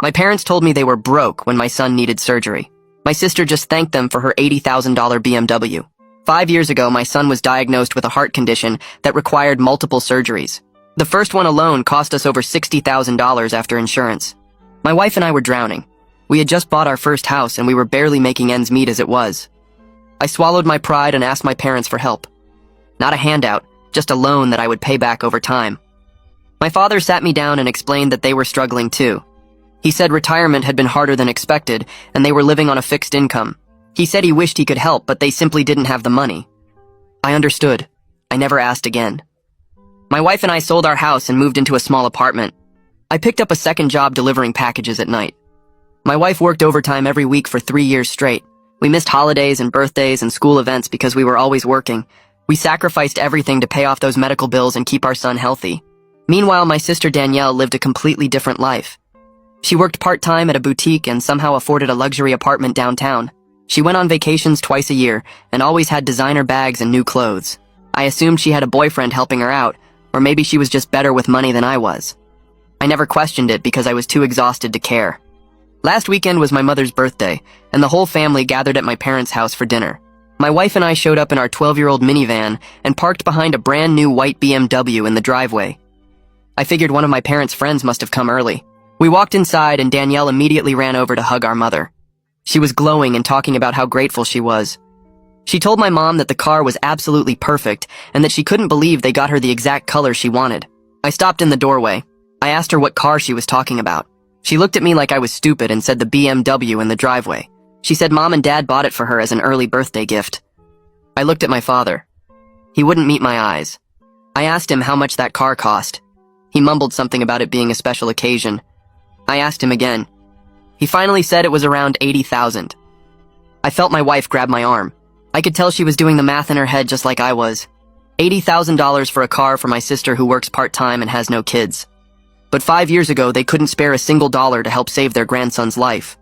My parents told me they were broke when my son needed surgery. My sister just thanked them for her $80,000 BMW. 5 years ago, my son was diagnosed with a heart condition that required multiple surgeries. The first one alone cost us over $60,000 after insurance. My wife and I were drowning. We had just bought our first house and we were barely making ends meet as it was. I swallowed my pride and asked my parents for help. Not a handout, just a loan that I would pay back over time. My father sat me down and explained that they were struggling too. He said retirement had been harder than expected and they were living on a fixed income. He said he wished he could help, but they simply didn't have the money. I understood. I never asked again. My wife and I sold our house and moved into a small apartment. I picked up a second job delivering packages at night. My wife worked overtime every week for 3 years straight. We missed holidays and birthdays and school events because we were always working. We sacrificed everything to pay off those medical bills and keep our son healthy. Meanwhile, my sister Danielle lived a completely different life. She worked part-time at a boutique and somehow afforded a luxury apartment downtown. She went on vacations twice a year and always had designer bags and new clothes. I assumed she had a boyfriend helping her out, or maybe she was just better with money than I was. I never questioned it because I was too exhausted to care. Last weekend was my mother's birthday, and the whole family gathered at my parents' house for dinner. My wife and I showed up in our 12-year-old minivan and parked behind a brand new white BMW in the driveway. I figured one of my parents' friends must have come early. We walked inside and Danielle immediately ran over to hug our mother. She was glowing and talking about how grateful she was. She told my mom that the car was absolutely perfect and that she couldn't believe they got her the exact color she wanted. I stopped in the doorway. I asked her what car she was talking about. She looked at me like I was stupid and said the BMW in the driveway. She said Mom and Dad bought it for her as an early birthday gift. I looked at my father. He wouldn't meet my eyes. I asked him how much that car cost. He mumbled something about it being a special occasion. I asked him again. He finally said it was around $80,000. I felt my wife grab my arm. I could tell she was doing the math in her head just like I was. $80,000 for a car for my sister who works part-time and has no kids. But 5 years ago, they couldn't spare a single dollar to help save their grandson's life.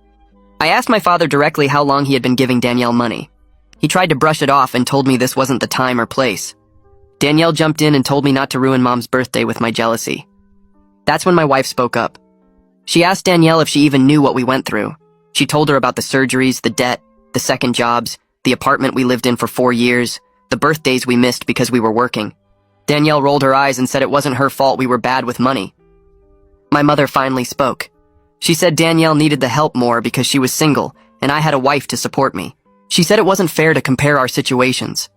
I asked my father directly how long he had been giving Danielle money. He tried to brush it off and told me this wasn't the time or place. Danielle jumped in and told me not to ruin Mom's birthday with my jealousy. That's when my wife spoke up. She asked Danielle if she even knew what we went through. She told her about the surgeries, the debt, the second jobs, the apartment we lived in for 4 years, the birthdays we missed because we were working. Danielle rolled her eyes and said it wasn't her fault we were bad with money. My mother finally spoke. She said Danielle needed the help more because she was single and I had a wife to support me. She said it wasn't fair to compare our situations.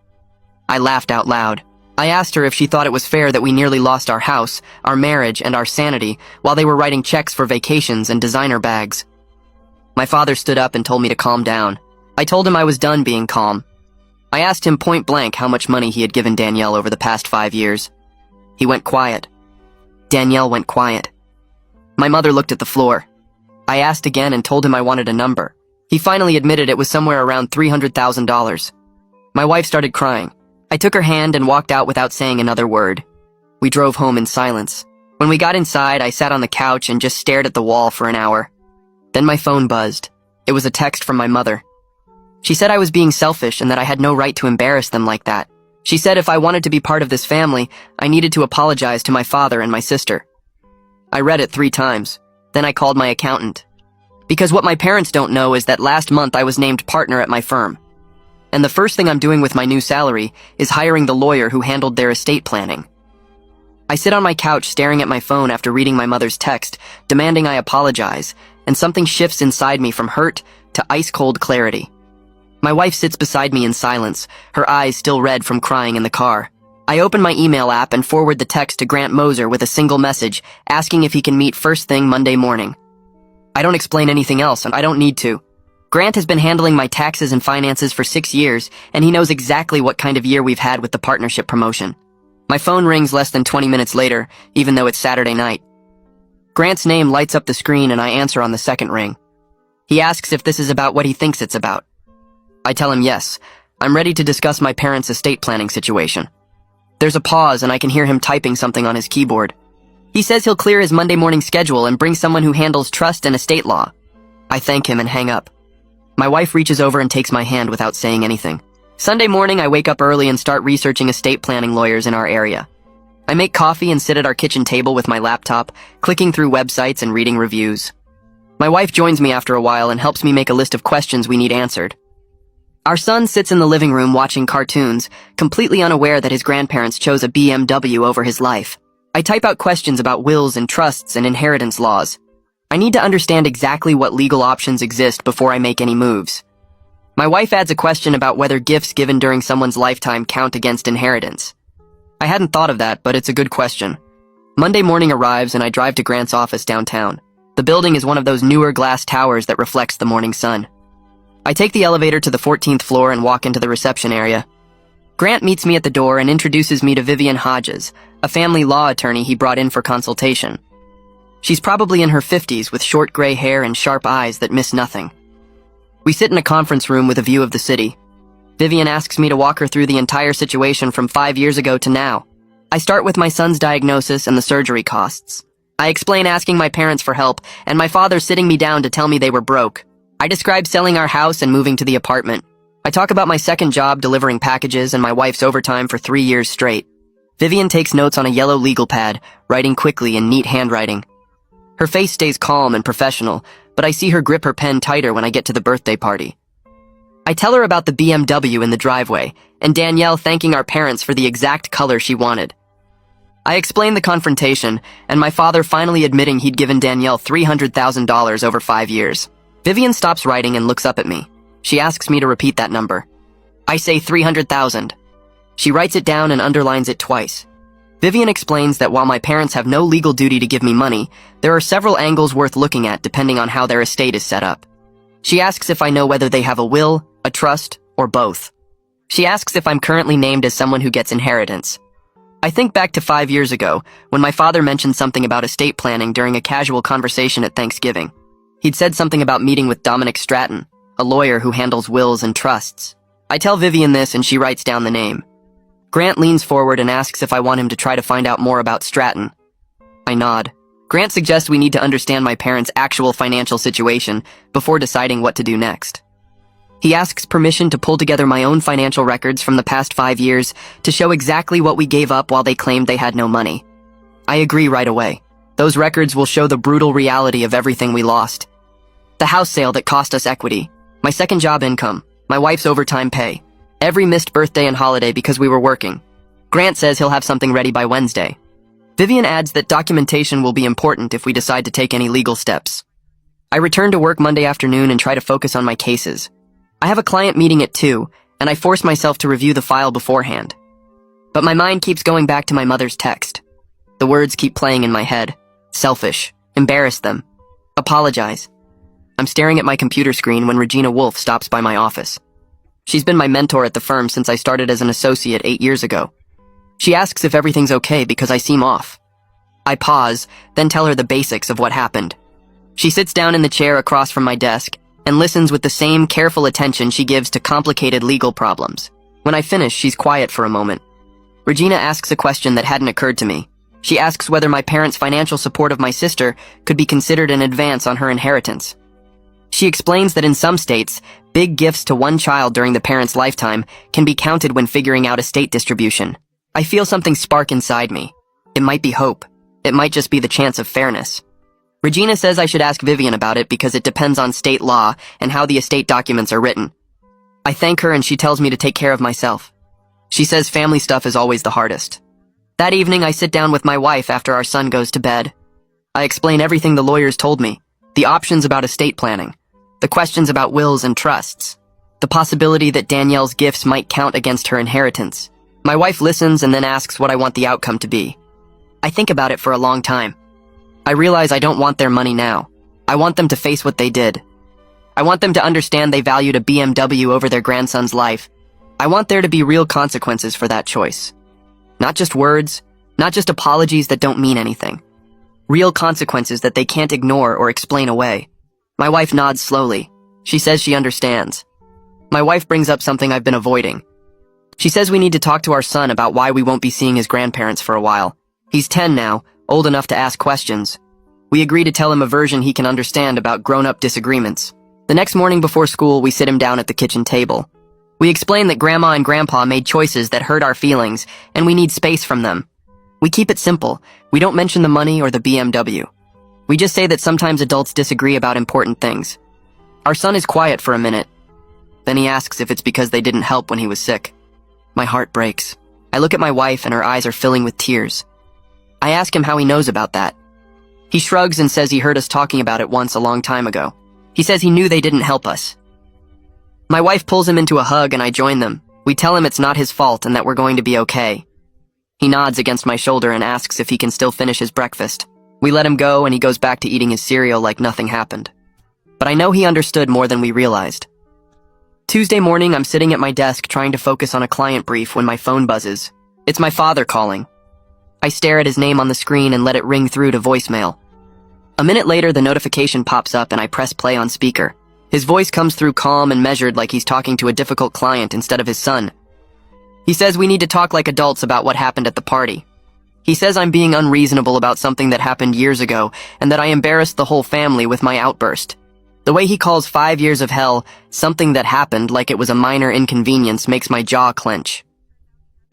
I laughed out loud. I asked her if she thought it was fair that we nearly lost our house, our marriage, and our sanity while they were writing checks for vacations and designer bags. My father stood up and told me to calm down. I told him I was done being calm. I asked him point blank how much money he had given Danielle over the past 5 years. He went quiet. Danielle went quiet. My mother looked at the floor. I asked again and told him I wanted a number. He finally admitted it was somewhere around $300,000. My wife started crying. I took her hand and walked out without saying another word. We drove home in silence. When we got inside, I sat on the couch and just stared at the wall for an hour. Then my phone buzzed. It was a text from my mother. She said I was being selfish and that I had no right to embarrass them like that. She said if I wanted to be part of this family, I needed to apologize to my father and my sister. I read it 3 times. Then I called my accountant. Because what my parents don't know is that last month I was named partner at my firm. And the first thing I'm doing with my new salary is hiring the lawyer who handled their estate planning. I sit on my couch staring at my phone after reading my mother's text, demanding I apologize, and something shifts inside me from hurt to ice-cold clarity. My wife sits beside me in silence, her eyes still red from crying in the car. I open my email app and forward the text to Grant Moser with a single message, asking if he can meet first thing Monday morning. I don't explain anything else, and I don't need to. Grant has been handling my taxes and finances for 6 years, and he knows exactly what kind of year we've had with the partnership promotion. My phone rings less than 20 minutes later, even though it's Saturday night. Grant's name lights up the screen and I answer on the second ring. He asks if this is about what he thinks it's about. I tell him yes. I'm ready to discuss my parents' estate planning situation. There's a pause and I can hear him typing something on his keyboard. He says he'll clear his Monday morning schedule and bring someone who handles trust and estate law. I thank him and hang up. My wife reaches over and takes my hand without saying anything. Sunday morning, I wake up early and start researching estate planning lawyers in our area. I make coffee and sit at our kitchen table with my laptop, clicking through websites and reading reviews. My wife joins me after a while and helps me make a list of questions we need answered. Our son sits in the living room watching cartoons, completely unaware that his grandparents chose a BMW over his life. I type out questions about wills and trusts and inheritance laws. I need to understand exactly what legal options exist before I make any moves. My wife adds a question about whether gifts given during someone's lifetime count against inheritance. I hadn't thought of that, but it's a good question. Monday morning arrives and I drive to Grant's office downtown. The building is one of those newer glass towers that reflects the morning sun. I take the elevator to the 14th floor and walk into the reception area. Grant meets me at the door and introduces me to Vivian Hodges, a family law attorney he brought in for consultation. She's probably in her 50s with short gray hair and sharp eyes that miss nothing. We sit in a conference room with a view of the city. Vivian asks me to walk her through the entire situation from 5 years ago to now. I start with my son's diagnosis and the surgery costs. I explain asking my parents for help and my father sitting me down to tell me they were broke. I describe selling our house and moving to the apartment. I talk about my second job delivering packages and my wife's overtime for 3 years straight. Vivian takes notes on a yellow legal pad, writing quickly in neat handwriting. Her face stays calm and professional, but I see her grip her pen tighter when I get to the birthday party. I tell her about the BMW in the driveway, and Danielle thanking our parents for the exact color she wanted. I explain the confrontation, and my father finally admitting he'd given Danielle $300,000 over 5 years. Vivian stops writing and looks up at me. She asks me to repeat that number. I say 300,000. She writes it down and underlines it twice. Vivian explains that while my parents have no legal duty to give me money, there are several angles worth looking at depending on how their estate is set up. She asks if I know whether they have a will, a trust, or both. She asks if I'm currently named as someone who gets inheritance. I think back to 5 years ago, when my father mentioned something about estate planning during a casual conversation at Thanksgiving. He'd said something about meeting with Dominic Stratton, a lawyer who handles wills and trusts. I tell Vivian this and she writes down the name. Grant leans forward and asks if I want him to try to find out more about Stratton. I nod. Grant suggests we need to understand my parents' actual financial situation before deciding what to do next. He asks permission to pull together my own financial records from the past 5 years to show exactly what we gave up while they claimed they had no money. I agree right away. Those records will show the brutal reality of everything we lost. The house sale that cost us equity, my second job income, my wife's overtime pay, every missed birthday and holiday because we were working. Grant says he'll have something ready by Wednesday. Vivian adds that documentation will be important if we decide to take any legal steps. I return to work Monday afternoon and try to focus on my cases. I have a client meeting at 2, and I force myself to review the file beforehand. But my mind keeps going back to my mother's text. The words keep playing in my head. Selfish. Embarrass them. Apologize. I'm staring at my computer screen when Regina Wolfe stops by my office. She's been my mentor at the firm since I started as an associate 8 years ago. She asks if everything's okay because I seem off. I pause, then tell her the basics of what happened. She sits down in the chair across from my desk and listens with the same careful attention she gives to complicated legal problems. When I finish, she's quiet for a moment. Regina asks a question that hadn't occurred to me. She asks whether my parents' financial support of my sister could be considered an advance on her inheritance. She explains that in some states, big gifts to one child during the parent's lifetime can be counted when figuring out estate distribution. I feel something spark inside me. It might be hope. It might just be the chance of fairness. Regina says I should ask Vivian about it because it depends on state law and how the estate documents are written. I thank her and she tells me to take care of myself. She says family stuff is always the hardest. That evening, I sit down with my wife after our son goes to bed. I explain everything the lawyers told me, the options about estate planning, the questions about wills and trusts, the possibility that Danielle's gifts might count against her inheritance. My wife listens and then asks what I want the outcome to be. I think about it for a long time. I realize I don't want their money now. I want them to face what they did. I want them to understand they valued a BMW over their grandson's life. I want there to be real consequences for that choice. Not just words, not just apologies that don't mean anything. Real consequences that they can't ignore or explain away. My wife nods slowly. She says she understands. My wife brings up something I've been avoiding. She says we need to talk to our son about why we won't be seeing his grandparents for a while. He's 10 now, old enough to ask questions. We agree to tell him a version he can understand about grown-up disagreements. The next morning before school, we sit him down at the kitchen table. We explain that Grandma and Grandpa made choices that hurt our feelings, and we need space from them. We keep it simple. We don't mention the money or the BMW. We just say that sometimes adults disagree about important things. Our son is quiet for a minute. Then he asks if it's because they didn't help when he was sick. My heart breaks. I look at my wife and her eyes are filling with tears. I ask him how he knows about that. He shrugs and says he heard us talking about it once a long time ago. He says he knew they didn't help us. My wife pulls him into a hug and I join them. We tell him it's not his fault and that we're going to be okay. He nods against my shoulder and asks if he can still finish his breakfast. We let him go and he goes back to eating his cereal like nothing happened. But I know he understood more than we realized. Tuesday morning, I'm sitting at my desk trying to focus on a client brief when my phone buzzes. It's my father calling. I stare at his name on the screen and let it ring through to voicemail. A minute later, the notification pops up and I press play on speaker. His voice comes through calm and measured like he's talking to a difficult client instead of his son. He says we need to talk like adults about what happened at the party. He says I'm being unreasonable about something that happened years ago and that I embarrassed the whole family with my outburst. The way he calls 5 years of hell something that happened like it was a minor inconvenience makes my jaw clench.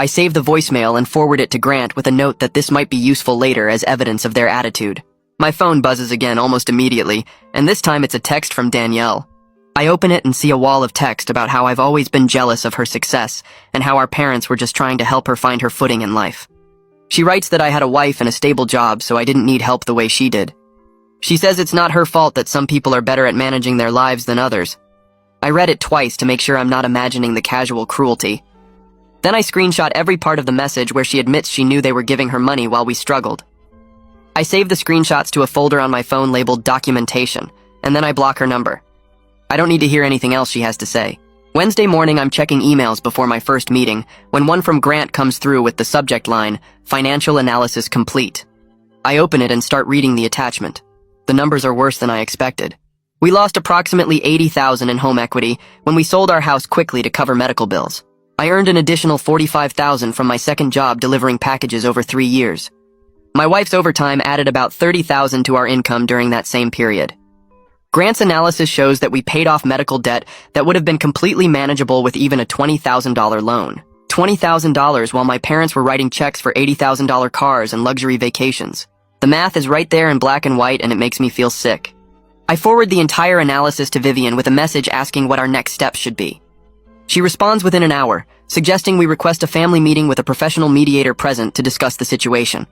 I save the voicemail and forward it to Grant with a note that this might be useful later as evidence of their attitude. My phone buzzes again almost immediately, and this time it's a text from Danielle. I open it and see a wall of text about how I've always been jealous of her success and how our parents were just trying to help her find her footing in life. She writes that I had a wife and a stable job, so I didn't need help the way she did. She says it's not her fault that some people are better at managing their lives than others. I read it twice to make sure I'm not imagining the casual cruelty. Then I screenshot every part of the message where she admits she knew they were giving her money while we struggled. I save the screenshots to a folder on my phone labeled documentation, and then I block her number. I don't need to hear anything else she has to say. Wednesday morning, I'm checking emails before my first meeting when one from Grant comes through with the subject line, Financial Analysis Complete. I open it and start reading the attachment. The numbers are worse than I expected. We lost approximately $80,000 in home equity when we sold our house quickly to cover medical bills. I earned an additional $45,000 from my second job delivering packages over 3 years. My wife's overtime added about $30,000 to our income during that same period. Grant's analysis shows that we paid off medical debt that would have been completely manageable with even a $20,000 loan. $20,000 while my parents were writing checks for $80,000 cars and luxury vacations. The math is right there in black and white and it makes me feel sick. I forward the entire analysis to Vivian with a message asking what our next steps should be. She responds within an hour, suggesting we request a family meeting with a professional mediator present to discuss the situation.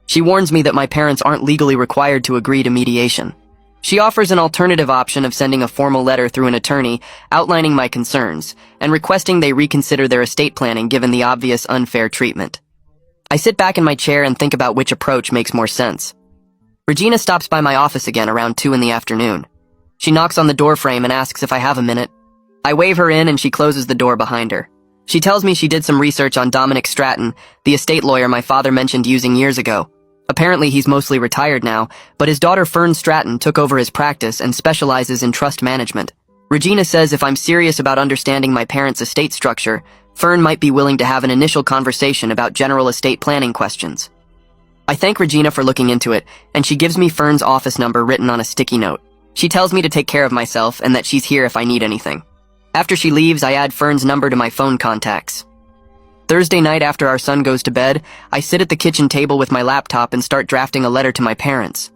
She warns me that my parents aren't legally required to agree to mediation. She offers an alternative option of sending a formal letter through an attorney outlining my concerns and requesting they reconsider their estate planning given the obvious unfair treatment. I sit back in my chair and think about which approach makes more sense. Regina stops by my office again around 2 in the afternoon. She knocks on the doorframe and asks if I have a minute. I wave her in and she closes the door behind her. She tells me she did some research on Dominic Stratton, the estate lawyer my father mentioned using years ago. Apparently he's mostly retired now, but his daughter Fern Stratton took over his practice and specializes in trust management. Regina says if I'm serious about understanding my parents' estate structure, Fern might be willing to have an initial conversation about general estate planning questions. I thank Regina for looking into it, and she gives me Fern's office number written on a sticky note. She tells me to take care of myself and that she's here if I need anything. After she leaves, I add Fern's number to my phone contacts. Thursday night after our son goes to bed, I sit at the kitchen table with my laptop and start drafting a letter to my parents.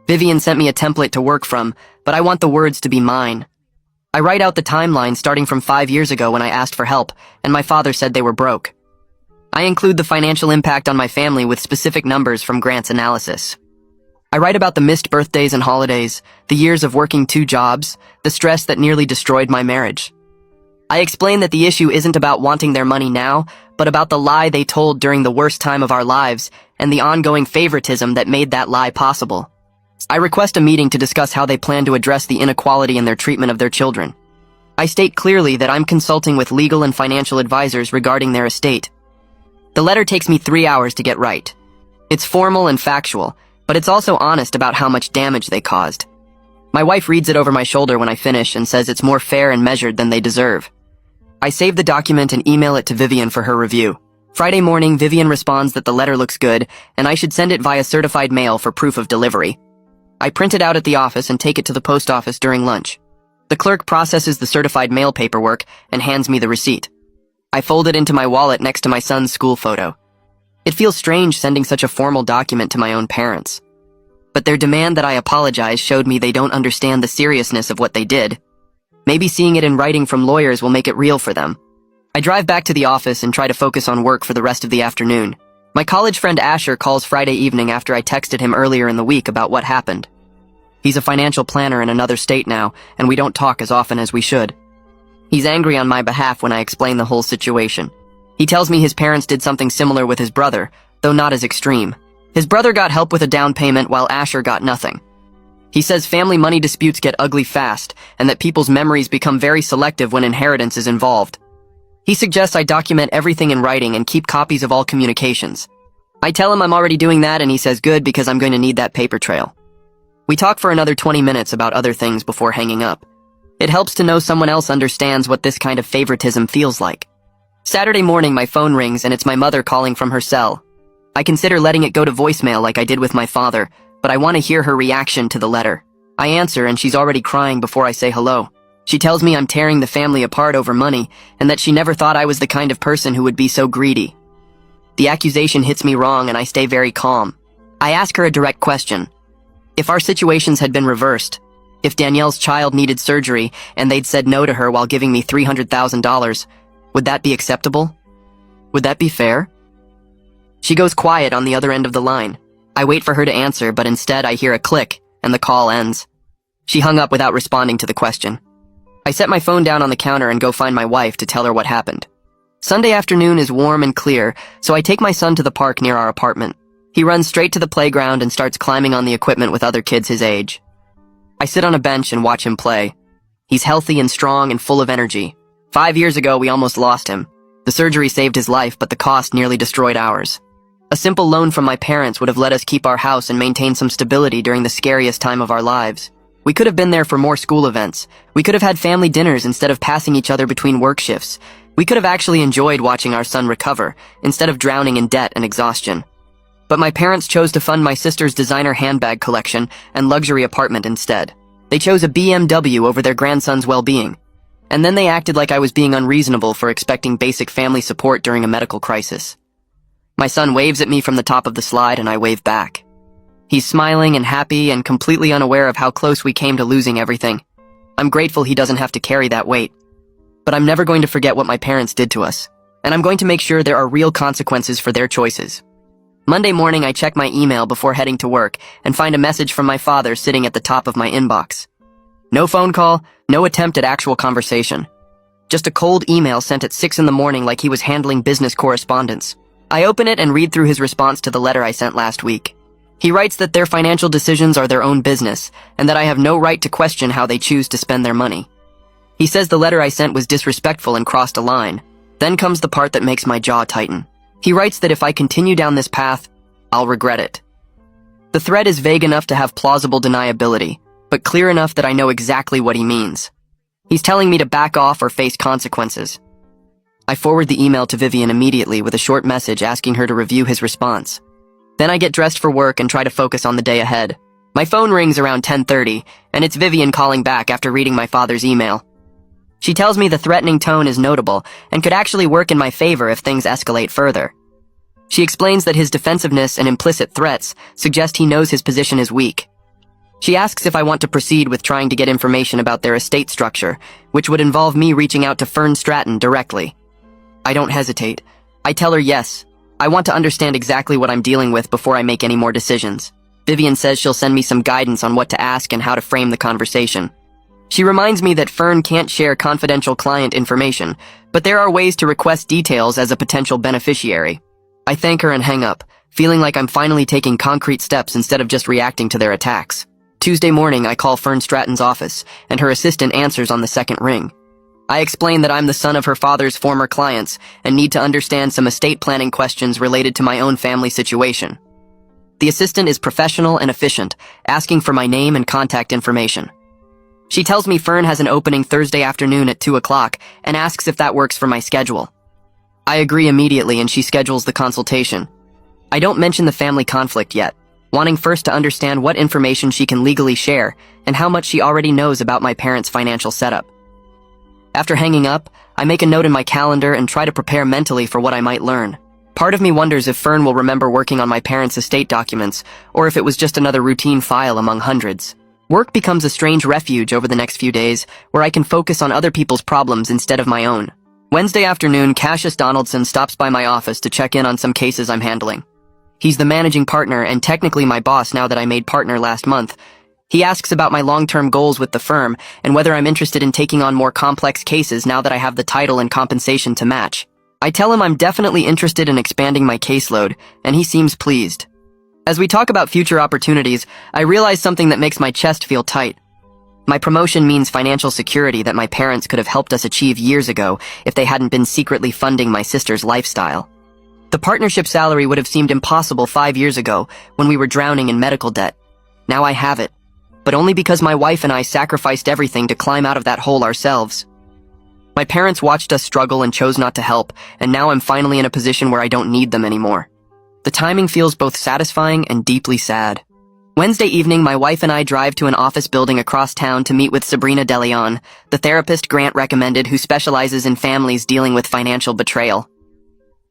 Vivian sent me a template to work from, but I want the words to be mine. I write out the timeline starting from 5 years ago when I asked for help, and my father said they were broke. I include the financial impact on my family with specific numbers from Grant's analysis. I write about the missed birthdays and holidays, the years of working 2 jobs, the stress that nearly destroyed my marriage. I explain that the issue isn't about wanting their money now, but about the lie they told during the worst time of our lives and the ongoing favoritism that made that lie possible. I request a meeting to discuss how they plan to address the inequality in their treatment of their children. I state clearly that I'm consulting with legal and financial advisors regarding their estate. The letter takes me 3 hours to get right. It's formal and factual, but it's also honest about how much damage they caused. My wife reads it over my shoulder when I finish and says it's more fair and measured than they deserve. I save the document and email it to Vivian for her review. Friday morning, Vivian responds that the letter looks good and I should send it via certified mail for proof of delivery. I print it out at the office and take it to the post office during lunch. The clerk processes the certified mail paperwork and hands me the receipt. I fold it into my wallet next to my son's school photo. It feels strange sending such a formal document to my own parents. but their demand that I apologize showed me they don't understand the seriousness of what they did. Maybe seeing it in writing from lawyers will make it real for them. I drive back to the office and try to focus on work for the rest of the afternoon. My college friend Asher calls Friday evening after I texted him earlier in the week about what happened. He's a financial planner in another state now, and we don't talk as often as we should. He's angry on my behalf when I explain the whole situation. He tells me his parents did something similar with his brother, though not as extreme. His brother got help with a down payment while Asher got nothing. He says family money disputes get ugly fast, and that people's memories become very selective when inheritance is involved. He suggests I document everything in writing and keep copies of all communications. I tell him I'm already doing that, and he says good because I'm going to need that paper trail. We talk for another 20 minutes about other things before hanging up. It helps to know someone else understands what this kind of favoritism feels like. Saturday morning, my phone rings and it's my mother calling from her cell. I consider letting it go to voicemail like I did with my father, but I want to hear her reaction to the letter. I answer and she's already crying before I say hello. She tells me I'm tearing the family apart over money and that she never thought I was the kind of person who would be so greedy. The accusation hits me wrong and I stay very calm. I ask her a direct question. If our situations had been reversed, if Danielle's child needed surgery and they'd said no to her while giving me $300,000, would that be acceptable? Would that be fair? She goes quiet on the other end of the line. I wait for her to answer, but instead I hear a click and the call ends. She hung up without responding to the question. I set my phone down on the counter and go find my wife to tell her what happened. Sunday afternoon is warm and clear, so I take my son to the park near our apartment. He runs straight to the playground and starts climbing on the equipment with other kids his age. I sit on a bench and watch him play. He's healthy and strong and full of energy. 5 years ago, we almost lost him. The surgery saved his life, but the cost nearly destroyed ours. A simple loan from my parents would have let us keep our house and maintain some stability during the scariest time of our lives. We could have been there for more school events. We could have had family dinners instead of passing each other between work shifts. We could have actually enjoyed watching our son recover, instead of drowning in debt and exhaustion. But my parents chose to fund my sister's designer handbag collection and luxury apartment instead. They chose a BMW over their grandson's well-being. And then they acted like I was being unreasonable for expecting basic family support during a medical crisis. My son waves at me from the top of the slide and I wave back. He's smiling and happy and completely unaware of how close we came to losing everything. I'm grateful he doesn't have to carry that weight. But I'm never going to forget what my parents did to us, and I'm going to make sure there are real consequences for their choices. Monday morning, I check my email before heading to work and find a message from my father sitting at the top of my inbox. No phone call, no attempt at actual conversation. Just a cold email sent at 6 in the morning like he was handling business correspondence. I open it and read through his response to the letter I sent last week. He writes that their financial decisions are their own business, and that I have no right to question how they choose to spend their money. He says the letter I sent was disrespectful and crossed a line. Then comes the part that makes my jaw tighten. He writes that if I continue down this path, I'll regret it. The thread is vague enough to have plausible deniability, but clear enough that I know exactly what he means. He's telling me to back off or face consequences. I forward the email to Vivian immediately with a short message asking her to review his response. Then I get dressed for work and try to focus on the day ahead. My phone rings around 10:30, and it's Vivian calling back after reading my father's email. She tells me the threatening tone is notable and could actually work in my favor if things escalate further. She explains that his defensiveness and implicit threats suggest he knows his position is weak. She asks if I want to proceed with trying to get information about their estate structure, which would involve me reaching out to Fern Stratton directly. I don't hesitate. I tell her yes. I want to understand exactly what I'm dealing with before I make any more decisions. Vivian says she'll send me some guidance on what to ask and how to frame the conversation. She reminds me that Fern can't share confidential client information, but there are ways to request details as a potential beneficiary. I thank her and hang up, feeling like I'm finally taking concrete steps instead of just reacting to their attacks. Tuesday morning, I call Fern Stratton's office, and her assistant answers on the second ring. I explain that I'm the son of her father's former clients and need to understand some estate planning questions related to my own family situation. The assistant is professional and efficient, asking for my name and contact information. She tells me Fern has an opening Thursday afternoon at 2 o'clock and asks if that works for my schedule. I agree immediately and she schedules the consultation. I don't mention the family conflict yet, wanting first to understand what information she can legally share and how much she already knows about my parents' financial setup. After hanging up, I make a note in my calendar and try to prepare mentally for what I might learn. Part of me wonders if Fern will remember working on my parents' estate documents, or if it was just another routine file among hundreds. Work becomes a strange refuge over the next few days, where I can focus on other people's problems instead of my own. Wednesday afternoon, Cassius Donaldson stops by my office to check in on some cases I'm handling. He's the managing partner and technically my boss now that I made partner last month. He asks about my long-term goals with the firm and whether I'm interested in taking on more complex cases now that I have the title and compensation to match. I tell him I'm definitely interested in expanding my caseload, and he seems pleased. As we talk about future opportunities, I realize something that makes my chest feel tight. My promotion means financial security that my parents could have helped us achieve years ago if they hadn't been secretly funding my sister's lifestyle. The partnership salary would have seemed impossible 5 years ago when we were drowning in medical debt. Now I have it, but only because my wife and I sacrificed everything to climb out of that hole ourselves. My parents watched us struggle and chose not to help, and now I'm finally in a position where I don't need them anymore. The timing feels both satisfying and deeply sad. Wednesday evening, my wife and I drive to an office building across town to meet with Sabrina DeLeon, the therapist Grant recommended who specializes in families dealing with financial betrayal.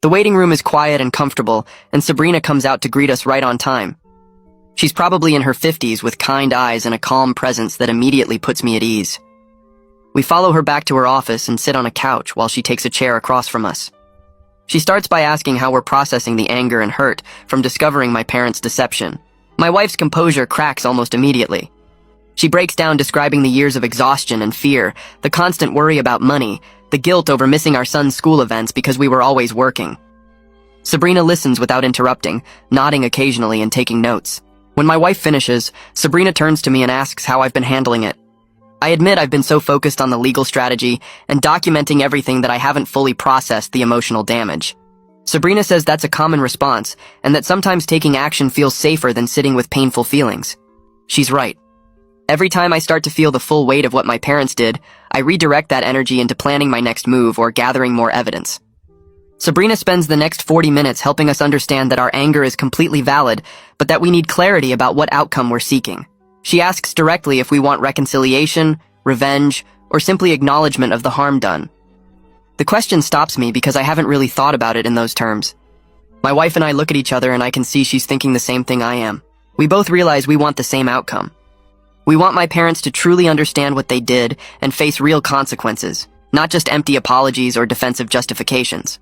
The waiting room is quiet and comfortable, and Sabrina comes out to greet us right on time. She's probably in her 50s with kind eyes and a calm presence that immediately puts me at ease. We follow her back to her office and sit on a couch while she takes a chair across from us. She starts by asking how we're processing the anger and hurt from discovering my parents' deception. My wife's composure cracks almost immediately. She breaks down describing the years of exhaustion and fear, the constant worry about money, the guilt over missing our son's school events because we were always working. Sabrina listens without interrupting, nodding occasionally and taking notes. When my wife finishes, Sabrina turns to me and asks how I've been handling it. I admit I've been so focused on the legal strategy and documenting everything that I haven't fully processed the emotional damage. Sabrina says that's a common response, and that sometimes taking action feels safer than sitting with painful feelings. She's right. Every time I start to feel the full weight of what my parents did, I redirect that energy into planning my next move or gathering more evidence. Sabrina spends the next 40 minutes helping us understand that our anger is completely valid, but that we need clarity about what outcome we're seeking. She asks directly if we want reconciliation, revenge, or simply acknowledgement of the harm done. The question stops me because I haven't really thought about it in those terms. My wife and I look at each other and I can see she's thinking the same thing I am. We both realize we want the same outcome. We want my parents to truly understand what they did and face real consequences, not just empty apologies or defensive justifications.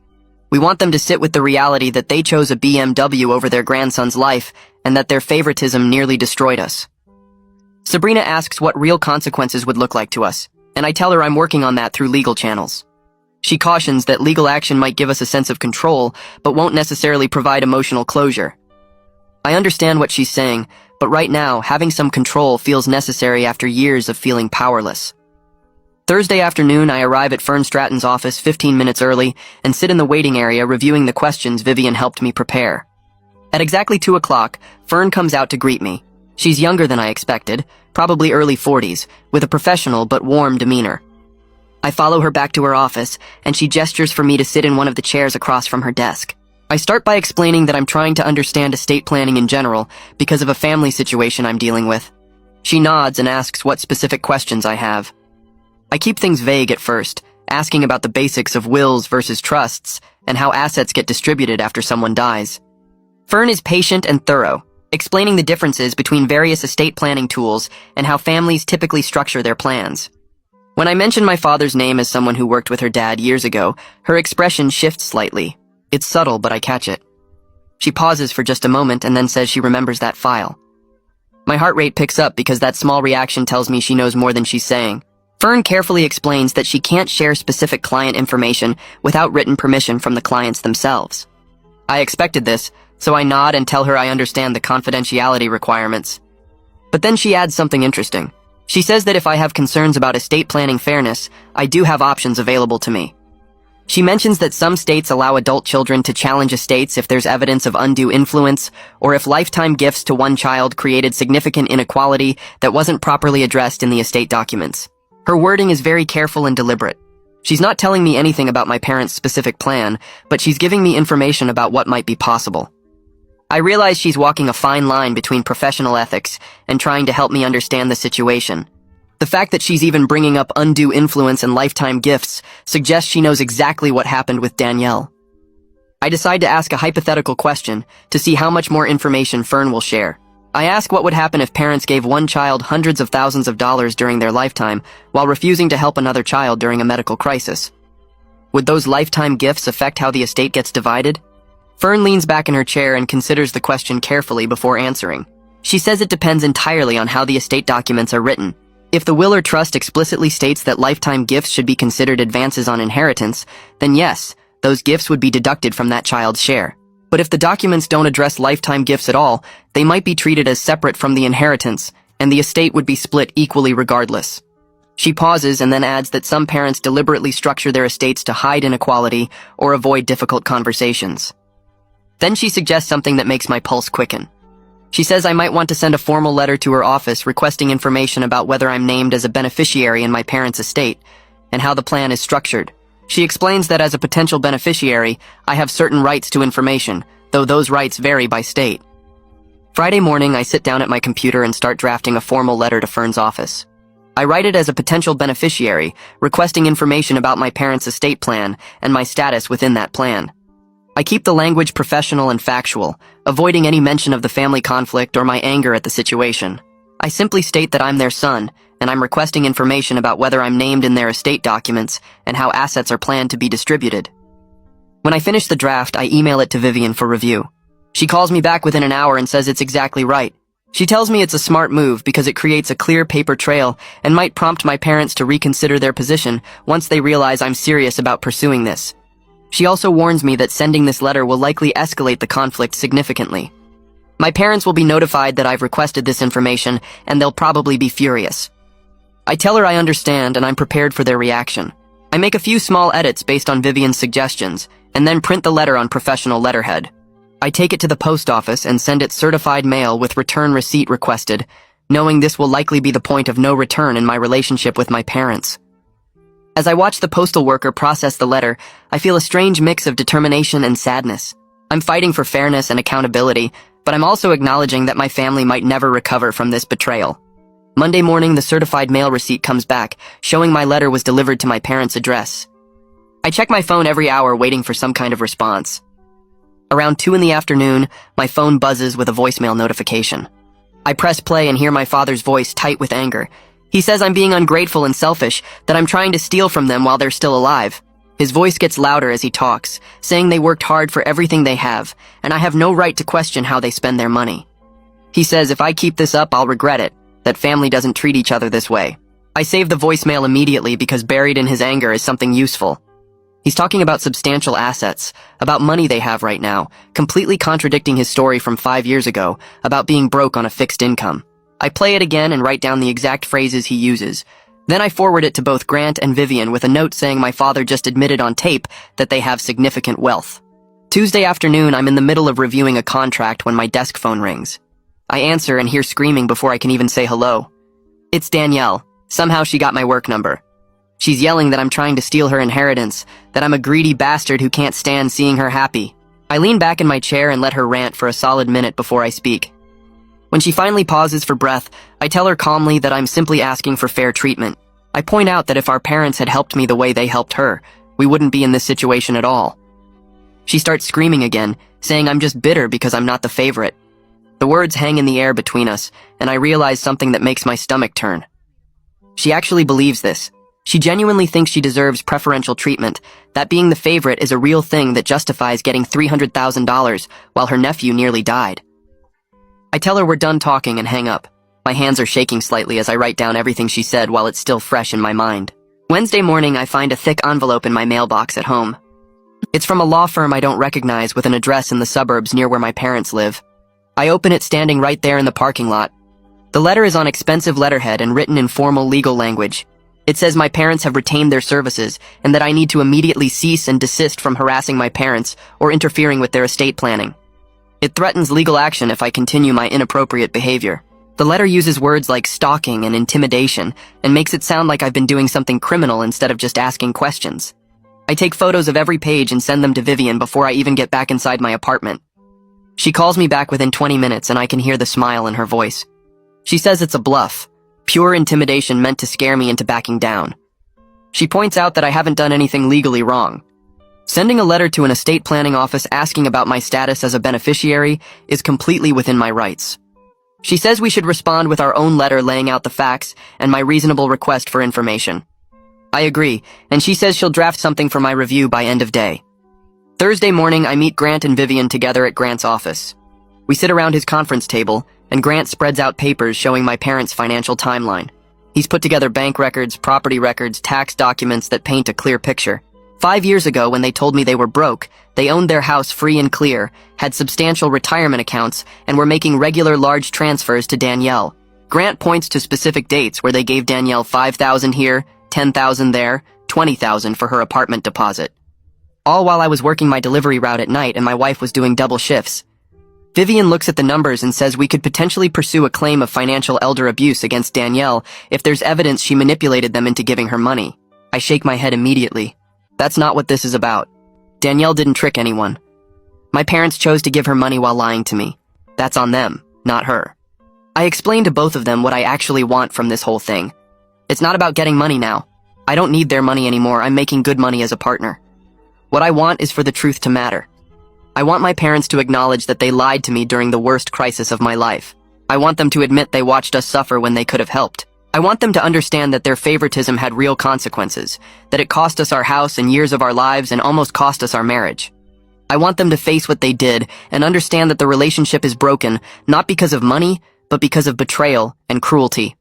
We want them to sit with the reality that they chose a BMW over their grandson's life and that their favoritism nearly destroyed us. Sabrina asks what real consequences would look like to us, and I tell her I'm working on that through legal channels. She cautions that legal action might give us a sense of control, but won't necessarily provide emotional closure. I understand what she's saying, but right now, having some control feels necessary after years of feeling powerless. Thursday afternoon, I arrive at Fern Stratton's office 15 minutes early and sit in the waiting area reviewing the questions Vivian helped me prepare. At exactly 2 o'clock, Fern comes out to greet me. She's younger than I expected, probably early 40s, with a professional but warm demeanor. I follow her back to her office, and she gestures for me to sit in one of the chairs across from her desk. I start by explaining that I'm trying to understand estate planning in general because of a family situation I'm dealing with. She nods and asks what specific questions I have. I keep things vague at first, asking about the basics of wills versus trusts and how assets get distributed after someone dies. Fern is patient and thorough, explaining the differences between various estate planning tools and how families typically structure their plans. When I mention my father's name as someone who worked with her dad years ago, her expression shifts slightly. It's subtle, but I catch it. She pauses for just a moment and then says she remembers that file. My heart rate picks up because that small reaction tells me she knows more than she's saying. Fern carefully explains that she can't share specific client information without written permission from the clients themselves. I expected this, so I nod and tell her I understand the confidentiality requirements. But then she adds something interesting. She says that if I have concerns about estate planning fairness, I do have options available to me. She mentions that some states allow adult children to challenge estates if there's evidence of undue influence, or if lifetime gifts to one child created significant inequality that wasn't properly addressed in the estate documents. Her wording is very careful and deliberate. She's not telling me anything about my parents' specific plan, but she's giving me information about what might be possible. I realize she's walking a fine line between professional ethics and trying to help me understand the situation. The fact that she's even bringing up undue influence and lifetime gifts suggests she knows exactly what happened with Danielle. I decide to ask a hypothetical question to see how much more information Fern will share. I ask what would happen if parents gave one child hundreds of thousands of dollars during their lifetime while refusing to help another child during a medical crisis. Would those lifetime gifts affect how the estate gets divided? Fern leans back in her chair and considers the question carefully before answering. She says it depends entirely on how the estate documents are written. If the will or trust explicitly states that lifetime gifts should be considered advances on inheritance, then yes, those gifts would be deducted from that child's share. But if the documents don't address lifetime gifts at all, they might be treated as separate from the inheritance, and the estate would be split equally regardless. She pauses and then adds that some parents deliberately structure their estates to hide inequality or avoid difficult conversations. Then she suggests something that makes my pulse quicken. She says I might want to send a formal letter to her office requesting information about whether I'm named as a beneficiary in my parents' estate and how the plan is structured. She explains that as a potential beneficiary, I have certain rights to information, though those rights vary by state. Friday morning, I sit down at my computer and start drafting a formal letter to Fern's office. I write it as a potential beneficiary, requesting information about my parents' estate plan and my status within that plan. I keep the language professional and factual, avoiding any mention of the family conflict or my anger at the situation. I simply state that I'm their son, and I'm requesting information about whether I'm named in their estate documents and how assets are planned to be distributed. When I finish the draft, I email it to Vivian for review. She calls me back within an hour and says it's exactly right. She tells me it's a smart move because it creates a clear paper trail and might prompt my parents to reconsider their position once they realize I'm serious about pursuing this. She also warns me that sending this letter will likely escalate the conflict significantly. My parents will be notified that I've requested this information, and they'll probably be furious. I tell her I understand and I'm prepared for their reaction. I make a few small edits based on Vivian's suggestions, and then print the letter on professional letterhead. I take it to the post office and send it certified mail with return receipt requested, knowing this will likely be the point of no return in my relationship with my parents. As I watch the postal worker process the letter, I feel a strange mix of determination and sadness. I'm fighting for fairness and accountability, but I'm also acknowledging that my family might never recover from this betrayal. Monday morning, the certified mail receipt comes back, showing my letter was delivered to my parents' address. I check my phone every hour waiting for some kind of response. Around 2 in the afternoon, my phone buzzes with a voicemail notification. I press play and hear my father's voice tight with anger. He says I'm being ungrateful and selfish, that I'm trying to steal from them while they're still alive. His voice gets louder as he talks, saying they worked hard for everything they have, and I have no right to question how they spend their money. He says if I keep this up, I'll regret it, that family doesn't treat each other this way. I save the voicemail immediately because buried in his anger is something useful. He's talking about substantial assets, about money they have right now, completely contradicting his story from 5 years ago about being broke on a fixed income. I play it again and write down the exact phrases he uses. Then I forward it to both Grant and Vivian with a note saying my father just admitted on tape that they have significant wealth. Tuesday afternoon, I'm in the middle of reviewing a contract when my desk phone rings. I answer and hear screaming before I can even say hello. It's Danielle. Somehow she got my work number. She's yelling that I'm trying to steal her inheritance, that I'm a greedy bastard who can't stand seeing her happy. I lean back in my chair and let her rant for a solid minute before I speak. When she finally pauses for breath, I tell her calmly that I'm simply asking for fair treatment. I point out that if our parents had helped me the way they helped her, we wouldn't be in this situation at all. She starts screaming again, saying I'm just bitter because I'm not the favorite. The words hang in the air between us, and I realize something that makes my stomach turn. She actually believes this. She genuinely thinks she deserves preferential treatment, that being the favorite is a real thing that justifies getting $300,000 while her nephew nearly died. I tell her we're done talking and hang up. My hands are shaking slightly as I write down everything she said while it's still fresh in my mind. Wednesday morning, I find a thick envelope in my mailbox at home. It's from a law firm I don't recognize with an address in the suburbs near where my parents live. I open it standing right there in the parking lot. The letter is on expensive letterhead and written in formal legal language. It says my parents have retained their services and that I need to immediately cease and desist from harassing my parents or interfering with their estate planning. It threatens legal action if I continue my inappropriate behavior. The letter uses words like stalking and intimidation and makes it sound like I've been doing something criminal instead of just asking questions. I take photos of every page and send them to Vivian before I even get back inside my apartment. She calls me back within 20 minutes and I can hear the smile in her voice. She says it's a bluff, pure intimidation meant to scare me into backing down. She points out that I haven't done anything legally wrong. Sending a letter to an estate planning office asking about my status as a beneficiary is completely within my rights. She says we should respond with our own letter laying out the facts and my reasonable request for information. I agree, and she says she'll draft something for my review by end of day. Thursday morning, I meet Grant and Vivian together at Grant's office. We sit around his conference table, and Grant spreads out papers showing my parents' financial timeline. He's put together bank records, property records, tax documents that paint a clear picture. 5 years ago, when they told me they were broke, they owned their house free and clear, had substantial retirement accounts, and were making regular large transfers to Danielle. Grant points to specific dates where they gave Danielle $5,000 here, $10,000 there, $20,000 for her apartment deposit. All while I was working my delivery route at night and my wife was doing double shifts. Vivian looks at the numbers and says we could potentially pursue a claim of financial elder abuse against Danielle if there's evidence she manipulated them into giving her money. I shake my head immediately. That's not what this is about. Danielle didn't trick anyone. My parents chose to give her money while lying to me. That's on them, not her. I explained to both of them what I actually want from this whole thing. It's not about getting money now. I don't need their money anymore. I'm making good money as a partner. What I want is for the truth to matter. I want my parents to acknowledge that they lied to me during the worst crisis of my life. I want them to admit they watched us suffer when they could have helped. I want them to understand that their favoritism had real consequences, that it cost us our house and years of our lives and almost cost us our marriage. I want them to face what they did and understand that the relationship is broken, not because of money, but because of betrayal and cruelty.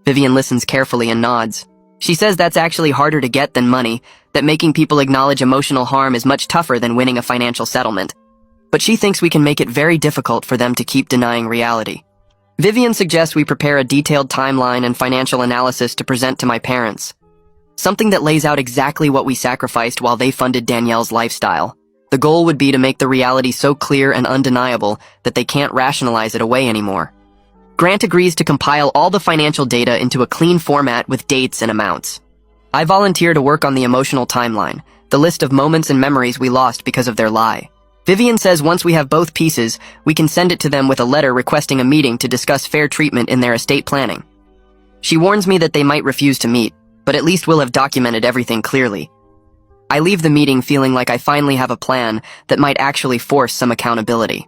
Vivian listens carefully and nods. She says that's actually harder to get than money, that making people acknowledge emotional harm is much tougher than winning a financial settlement. But she thinks we can make it very difficult for them to keep denying reality. Vivian suggests we prepare a detailed timeline and financial analysis to present to my parents. Something that lays out exactly what we sacrificed while they funded Danielle's lifestyle. The goal would be to make the reality so clear and undeniable that they can't rationalize it away anymore. Grant agrees to compile all the financial data into a clean format with dates and amounts. I volunteer to work on the emotional timeline, the list of moments and memories we lost because of their lie. Vivian says once we have both pieces, we can send it to them with a letter requesting a meeting to discuss fair treatment in their estate planning. She warns me that they might refuse to meet, but at least we'll have documented everything clearly. I leave the meeting feeling like I finally have a plan that might actually force some accountability.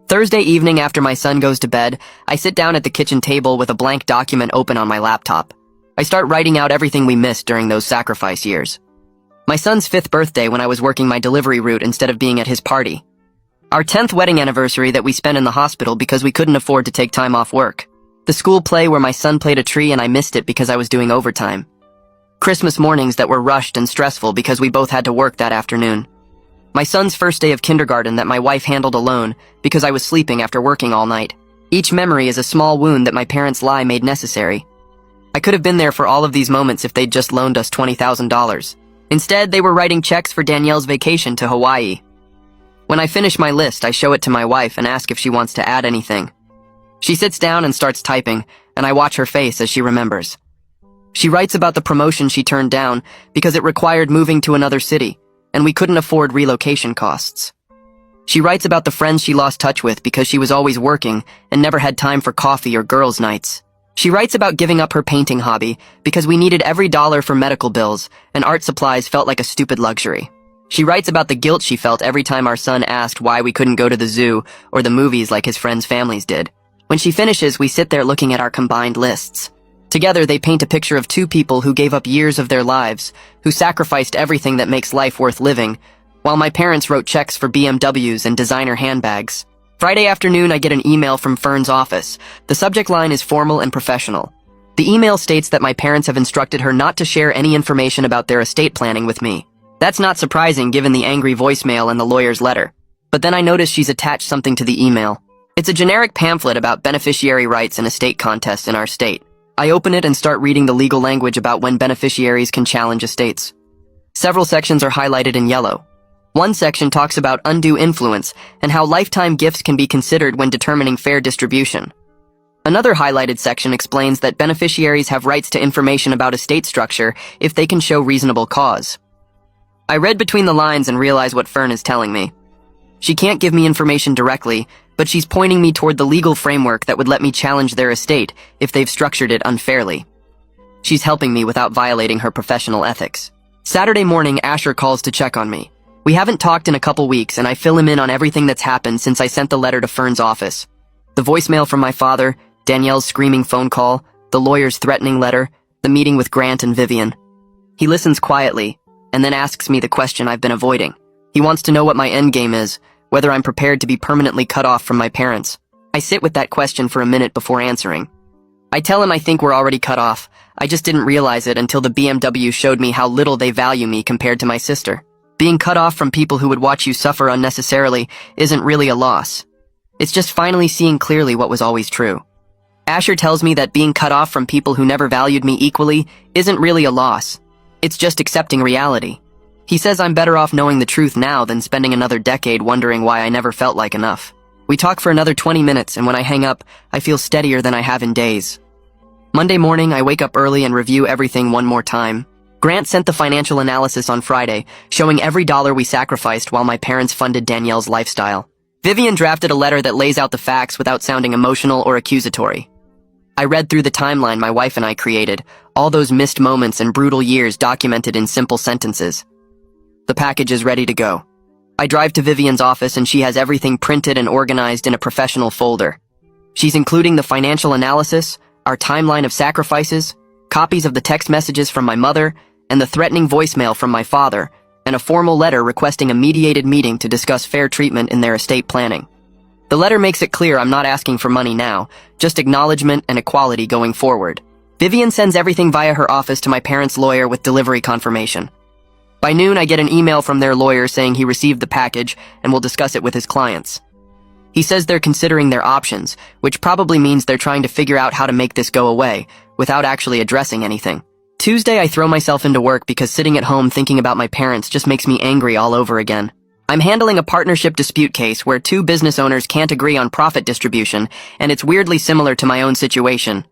Thursday evening after my son goes to bed, I sit down at the kitchen table with a blank document open on my laptop. I start writing out everything we missed during those sacrifice years. My son's 5th birthday when I was working my delivery route instead of being at his party. Our 10th wedding anniversary that we spent in the hospital because we couldn't afford to take time off work. The school play where my son played a tree and I missed it because I was doing overtime. Christmas mornings that were rushed and stressful because we both had to work that afternoon. My son's first day of kindergarten that my wife handled alone because I was sleeping after working all night. Each memory is a small wound that my parents' lie made necessary. I could have been there for all of these moments if they'd just loaned us $20,000. Instead, they were writing checks for Danielle's vacation to Hawaii. When I finish my list, I show it to my wife and ask if she wants to add anything. She sits down and starts typing, and I watch her face as she remembers. She writes about the promotion she turned down because it required moving to another city, and we couldn't afford relocation costs. She writes about the friends she lost touch with because she was always working and never had time for coffee or girls' nights. She writes about giving up her painting hobby because we needed every dollar for medical bills and art supplies felt like a stupid luxury. She writes about the guilt she felt every time our son asked why we couldn't go to the zoo or the movies like his friends' families did. When she finishes, we sit there looking at our combined lists. Together, they paint a picture of two people who gave up years of their lives, who sacrificed everything that makes life worth living, while my parents wrote checks for BMWs and designer handbags. Friday afternoon, I get an email from Fern's office. The subject line is formal and professional. The email states that my parents have instructed her not to share any information about their estate planning with me. That's not surprising given the angry voicemail and the lawyer's letter. But then I notice she's attached something to the email. It's a generic pamphlet about beneficiary rights and estate contests in our state. I open it and start reading the legal language about when beneficiaries can challenge estates. Several sections are highlighted in yellow. One section talks about undue influence and how lifetime gifts can be considered when determining fair distribution. Another highlighted section explains that beneficiaries have rights to information about estate structure if they can show reasonable cause. I read between the lines and realize what Fern is telling me. She can't give me information directly, but she's pointing me toward the legal framework that would let me challenge their estate if they've structured it unfairly. She's helping me without violating her professional ethics. Saturday morning, Asher calls to check on me. We haven't talked in a couple weeks, and I fill him in on everything that's happened since I sent the letter to Fern's office. The voicemail from my father, Danielle's screaming phone call, the lawyer's threatening letter, the meeting with Grant and Vivian. He listens quietly, and then asks me the question I've been avoiding. He wants to know what my endgame is, whether I'm prepared to be permanently cut off from my parents. I sit with that question for a minute before answering. I tell him I think we're already cut off. I just didn't realize it until the BMW showed me how little they value me compared to my sister. Being cut off from people who would watch you suffer unnecessarily isn't really a loss. It's just finally seeing clearly what was always true. Asher tells me that being cut off from people who never valued me equally isn't really a loss. It's just accepting reality. He says I'm better off knowing the truth now than spending another decade wondering why I never felt like enough. We talk for another 20 minutes, and when I hang up, I feel steadier than I have in days. Monday morning, I wake up early and review everything one more time. Grant sent the financial analysis on Friday, showing every dollar we sacrificed while my parents funded Danielle's lifestyle. Vivian drafted a letter that lays out the facts without sounding emotional or accusatory. I read through the timeline my wife and I created, all those missed moments and brutal years documented in simple sentences. The package is ready to go. I drive to Vivian's office and she has everything printed and organized in a professional folder. She's including the financial analysis, our timeline of sacrifices, copies of the text messages from my mother, and the threatening voicemail from my father, and a formal letter requesting a mediated meeting to discuss fair treatment in their estate planning. The letter makes it clear I'm not asking for money now, just acknowledgement and equality going forward. Vivian sends everything via her office to my parents' lawyer with delivery confirmation. By noon, I get an email from their lawyer saying he received the package and will discuss it with his clients. He says they're considering their options, which probably means they're trying to figure out how to make this go away, without actually addressing anything. Tuesday, I throw myself into work because sitting at home thinking about my parents just makes me angry all over again. I'm handling a partnership dispute case where two business owners can't agree on profit distribution, and it's weirdly similar to my own situation.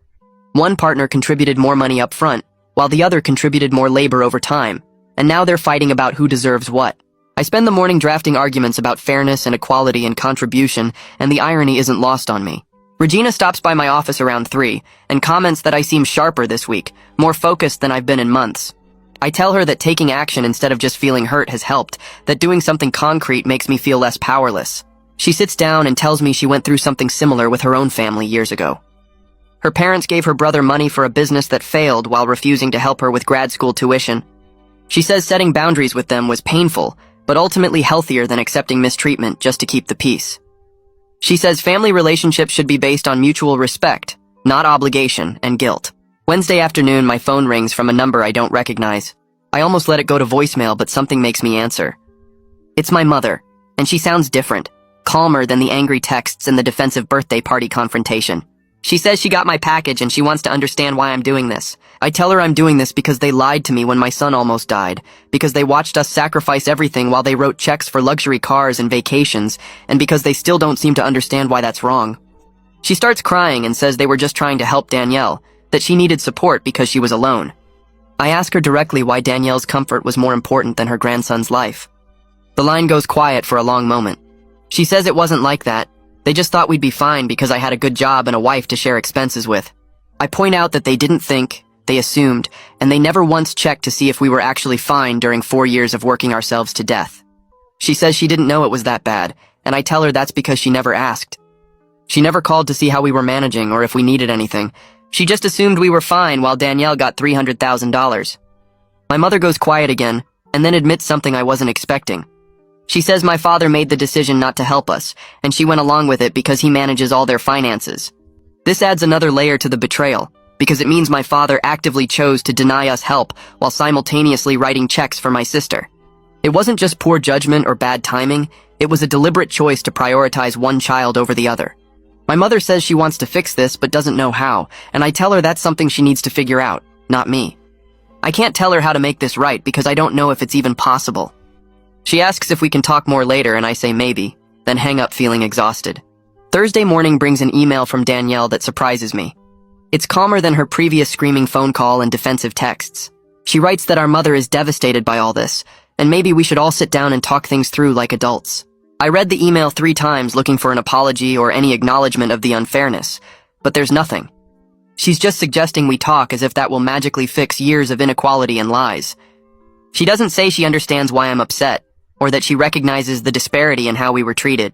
One partner contributed more money up front, while the other contributed more labor over time, and now they're fighting about who deserves what. I spend the morning drafting arguments about fairness and equality and contribution, and the irony isn't lost on me. Regina stops by my office around 3 and comments that I seem sharper this week, more focused than I've been in months. I tell her that taking action instead of just feeling hurt has helped, that doing something concrete makes me feel less powerless. She sits down and tells me she went through something similar with her own family years ago. Her parents gave her brother money for a business that failed while refusing to help her with grad school tuition. She says setting boundaries with them was painful, but ultimately healthier than accepting mistreatment just to keep the peace. She says family relationships should be based on mutual respect, not obligation and guilt. Wednesday afternoon, my phone rings from a number I don't recognize. I almost let it go to voicemail, but something makes me answer. It's my mother, and she sounds different, calmer than the angry texts and the defensive birthday party confrontation. She says she got my package and she wants to understand why I'm doing this. I tell her I'm doing this because they lied to me when my son almost died, because they watched us sacrifice everything while they wrote checks for luxury cars and vacations, and because they still don't seem to understand why that's wrong. She starts crying and says they were just trying to help Danielle, that she needed support because she was alone. I ask her directly why Danielle's comfort was more important than her grandson's life. The line goes quiet for a long moment. She says it wasn't like that. They just thought we'd be fine because I had a good job and a wife to share expenses with. I point out that they didn't think, they assumed, and they never once checked to see if we were actually fine during 4 years of working ourselves to death. She says she didn't know it was that bad, and I tell her that's because she never asked. She never called to see how we were managing or if we needed anything. She just assumed we were fine while Danielle got $300,000. My mother goes quiet again, and then admits something I wasn't expecting. She says my father made the decision not to help us, and she went along with it because he manages all their finances. This adds another layer to the betrayal, because it means my father actively chose to deny us help while simultaneously writing checks for my sister. It wasn't just poor judgment or bad timing, it was a deliberate choice to prioritize one child over the other. My mother says she wants to fix this but doesn't know how, and I tell her that's something she needs to figure out, not me. I can't tell her how to make this right because I don't know if it's even possible. She asks if we can talk more later and I say maybe, then hang up feeling exhausted. Thursday morning brings an email from Danielle that surprises me. It's calmer than her previous screaming phone call and defensive texts. She writes that our mother is devastated by all this, and maybe we should all sit down and talk things through like adults. I read the email 3 times looking for an apology or any acknowledgement of the unfairness, but there's nothing. She's just suggesting we talk as if that will magically fix years of inequality and lies. She doesn't say she understands why I'm upset, or that she recognizes the disparity in how we were treated.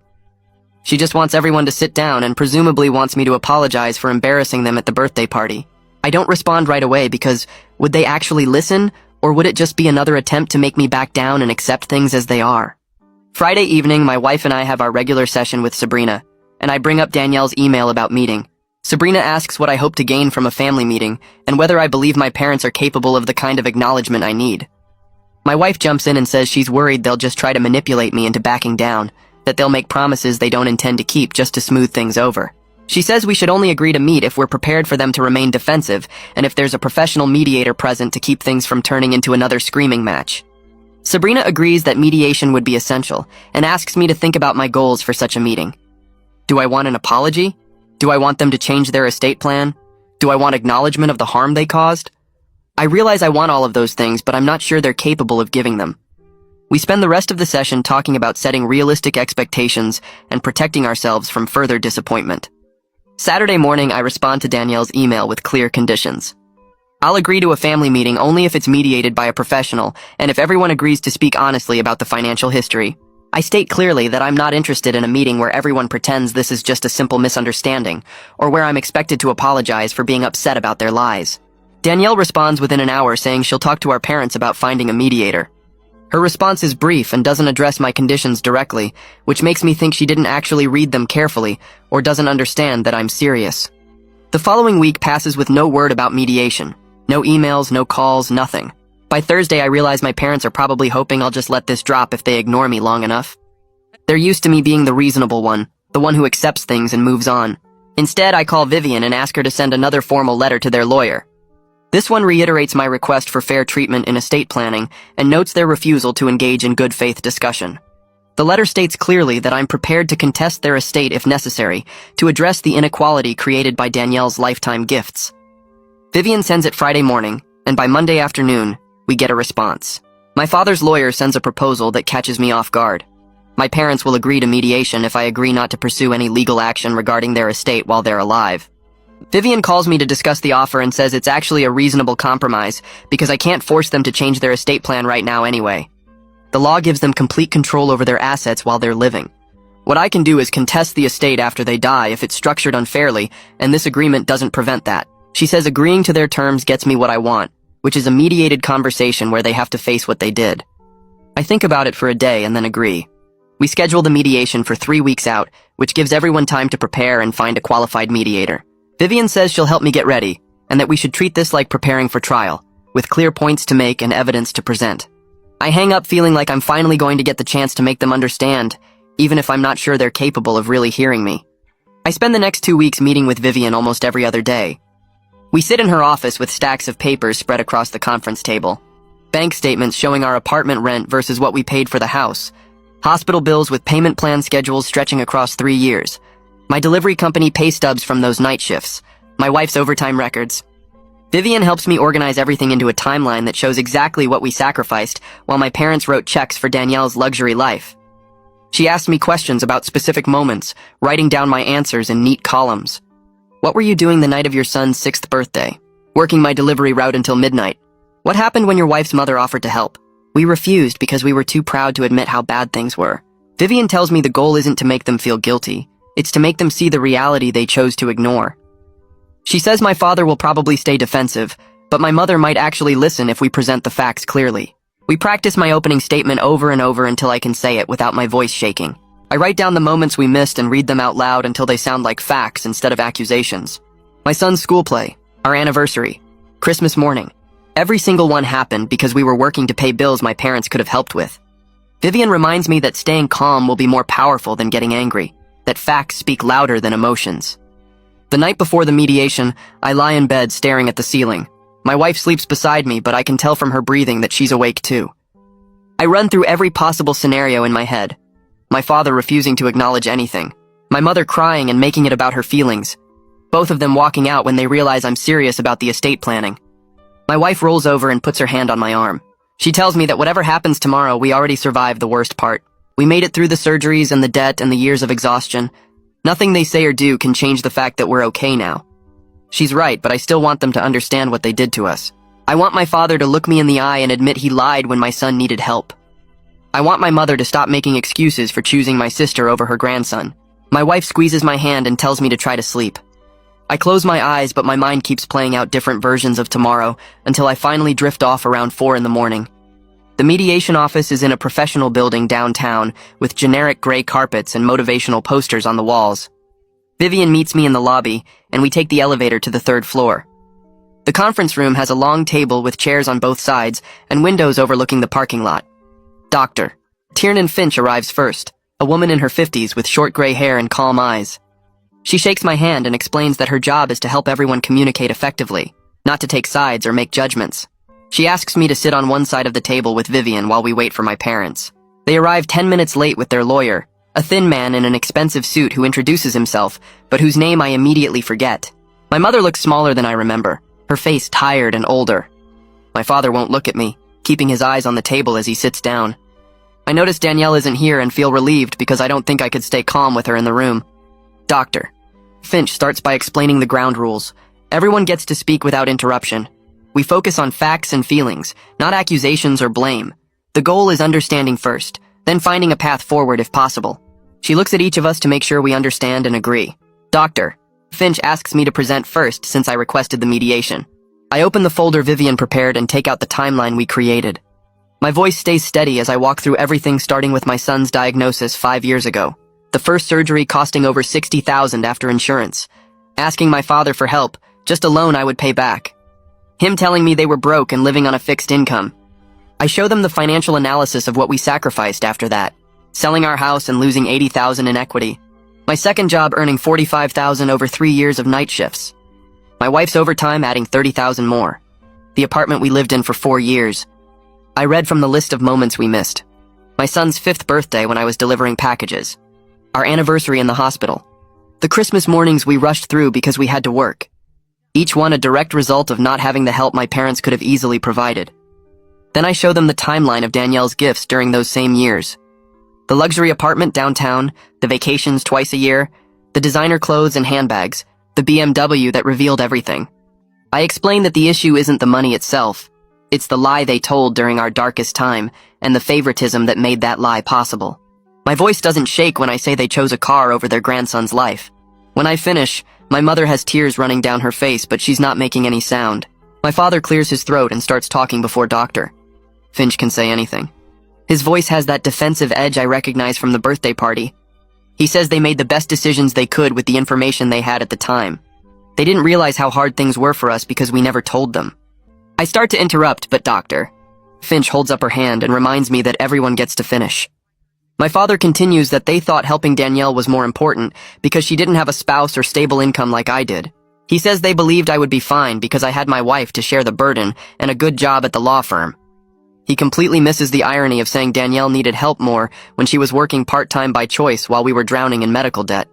She just wants everyone to sit down and presumably wants me to apologize for embarrassing them at the birthday party. I don't respond right away because would they actually listen, or would it just be another attempt to make me back down and accept things as they are? Friday evening, my wife and I have our regular session with Sabrina, and I bring up Danielle's email about meeting. Sabrina asks what I hope to gain from a family meeting and whether I believe my parents are capable of the kind of acknowledgement I need. My wife jumps in and says she's worried they'll just try to manipulate me into backing down, that they'll make promises they don't intend to keep just to smooth things over. She says we should only agree to meet if we're prepared for them to remain defensive and if there's a professional mediator present to keep things from turning into another screaming match. Sabrina agrees that mediation would be essential and asks me to think about my goals for such a meeting. Do I want an apology? Do I want them to change their estate plan? Do I want acknowledgement of the harm they caused? I realize I want all of those things, but I'm not sure they're capable of giving them. We spend the rest of the session talking about setting realistic expectations and protecting ourselves from further disappointment. Saturday morning, I respond to Danielle's email with clear conditions. I'll agree to a family meeting only if it's mediated by a professional and if everyone agrees to speak honestly about the financial history. I state clearly that I'm not interested in a meeting where everyone pretends this is just a simple misunderstanding or where I'm expected to apologize for being upset about their lies. Danielle responds within an hour saying she'll talk to our parents about finding a mediator. Her response is brief and doesn't address my conditions directly, which makes me think she didn't actually read them carefully or doesn't understand that I'm serious. The following week passes with no word about mediation. No emails, no calls, nothing. By Thursday, I realize my parents are probably hoping I'll just let this drop if they ignore me long enough. They're used to me being the reasonable one, the one who accepts things and moves on. Instead, I call Vivian and ask her to send another formal letter to their lawyer. This one reiterates my request for fair treatment in estate planning and notes their refusal to engage in good faith discussion. The letter states clearly that I'm prepared to contest their estate if necessary to address the inequality created by Danielle's lifetime gifts. Vivian sends it Friday morning, and by Monday afternoon, we get a response. My father's lawyer sends a proposal that catches me off guard. My parents will agree to mediation if I agree not to pursue any legal action regarding their estate while they're alive. Vivian calls me to discuss the offer and says it's actually a reasonable compromise because I can't force them to change their estate plan right now anyway. The law gives them complete control over their assets while they're living. What I can do is contest the estate after they die if it's structured unfairly, and this agreement doesn't prevent that. She says agreeing to their terms gets me what I want, which is a mediated conversation where they have to face what they did. I think about it for a day and then agree. We schedule the mediation for 3 weeks out, which gives everyone time to prepare and find a qualified mediator. Vivian says she'll help me get ready, and that we should treat this like preparing for trial, with clear points to make and evidence to present. I hang up feeling like I'm finally going to get the chance to make them understand, even if I'm not sure they're capable of really hearing me. I spend the next 2 weeks meeting with Vivian almost every other day. We sit in her office with stacks of papers spread across the conference table. Bank statements showing our apartment rent versus what we paid for the house. Hospital bills with payment plan schedules stretching across 3 years. My delivery company pay stubs from those night shifts. My wife's overtime records. Vivian helps me organize everything into a timeline that shows exactly what we sacrificed while my parents wrote checks for Danielle's luxury life. She asked me questions about specific moments, writing down my answers in neat columns. What were you doing the night of your son's 6th birthday? Working my delivery route until midnight. What happened when your wife's mother offered to help? We refused because we were too proud to admit how bad things were. Vivian tells me the goal isn't to make them feel guilty. It's to make them see the reality they chose to ignore. She says my father will probably stay defensive, but my mother might actually listen if we present the facts clearly. We practice my opening statement over and over until I can say it without my voice shaking. I write down the moments we missed and read them out loud until they sound like facts instead of accusations. My son's school play, our anniversary, Christmas morning. Every single one happened because we were working to pay bills my parents could have helped with. Vivian reminds me that staying calm will be more powerful than getting angry, that facts speak louder than emotions. The night before the mediation, I lie in bed staring at the ceiling. My wife sleeps beside me, but I can tell from her breathing that she's awake too. I run through every possible scenario in my head. My father refusing to acknowledge anything. My mother crying and making it about her feelings. Both of them walking out when they realize I'm serious about the estate planning. My wife rolls over and puts her hand on my arm. She tells me that whatever happens tomorrow, we already survived the worst part. We made it through the surgeries and the debt and the years of exhaustion. Nothing they say or do can change the fact that we're okay now. She's right, but I still want them to understand what they did to us. I want my father to look me in the eye and admit he lied when my son needed help. I want my mother to stop making excuses for choosing my sister over her grandson. My wife squeezes my hand and tells me to try to sleep. I close my eyes, but my mind keeps playing out different versions of tomorrow until I finally drift off around 4 in the morning. The mediation office is in a professional building downtown with generic gray carpets and motivational posters on the walls. Vivian meets me in the lobby, and we take the elevator to the 3rd floor. The conference room has a long table with chairs on both sides and windows overlooking the parking lot. Dr. Tiernan Finch arrives first, a woman in her 50s with short gray hair and calm eyes. She shakes my hand and explains that her job is to help everyone communicate effectively, not to take sides or make judgments. She asks me to sit on one side of the table with Vivian while we wait for my parents. They arrive 10 minutes late with their lawyer, a thin man in an expensive suit who introduces himself, but whose name I immediately forget. My mother looks smaller than I remember, her face tired and older. My father won't look at me, keeping his eyes on the table as he sits down. I notice Danielle isn't here and feel relieved because I don't think I could stay calm with her in the room. Dr. Finch starts by explaining the ground rules. Everyone gets to speak without interruption. We focus on facts and feelings, not accusations or blame. The goal is understanding first, then finding a path forward if possible. She looks at each of us to make sure we understand and agree. Dr. Finch asks me to present first since I requested the mediation. I open the folder Vivian prepared and take out the timeline we created. My voice stays steady as I walk through everything starting with my son's diagnosis 5 years ago. The first surgery costing over $60,000 after insurance. Asking my father for help, just a loan I would pay back. Him telling me they were broke and living on a fixed income. I show them the financial analysis of what we sacrificed after that. Selling our house and losing $80,000 in equity. My second job earning $45,000 over 3 years of night shifts. My wife's overtime adding $30,000 more. The apartment we lived in for 4 years. I read from the list of moments we missed. My son's 5th birthday when I was delivering packages. Our anniversary in the hospital. The Christmas mornings we rushed through because we had to work. Each one a direct result of not having the help my parents could have easily provided. Then I show them the timeline of Danielle's gifts during those same years. The luxury apartment downtown, the vacations twice a year, the designer clothes and handbags, the BMW that revealed everything. I explain that the issue isn't the money itself. It's the lie they told during our darkest time and the favoritism that made that lie possible. My voice doesn't shake when I say they chose a car over their grandson's life. When I finish, my mother has tears running down her face, but she's not making any sound. My father clears his throat and starts talking before Dr. Finch can say anything. His voice has that defensive edge I recognize from the birthday party. He says they made the best decisions they could with the information they had at the time. They didn't realize how hard things were for us because we never told them. I start to interrupt, but Dr. Finch holds up her hand and reminds me that everyone gets to finish. My father continues that they thought helping Danielle was more important because she didn't have a spouse or stable income like I did. He says they believed I would be fine because I had my wife to share the burden and a good job at the law firm. He completely misses the irony of saying Danielle needed help more when she was working part-time by choice while we were drowning in medical debt.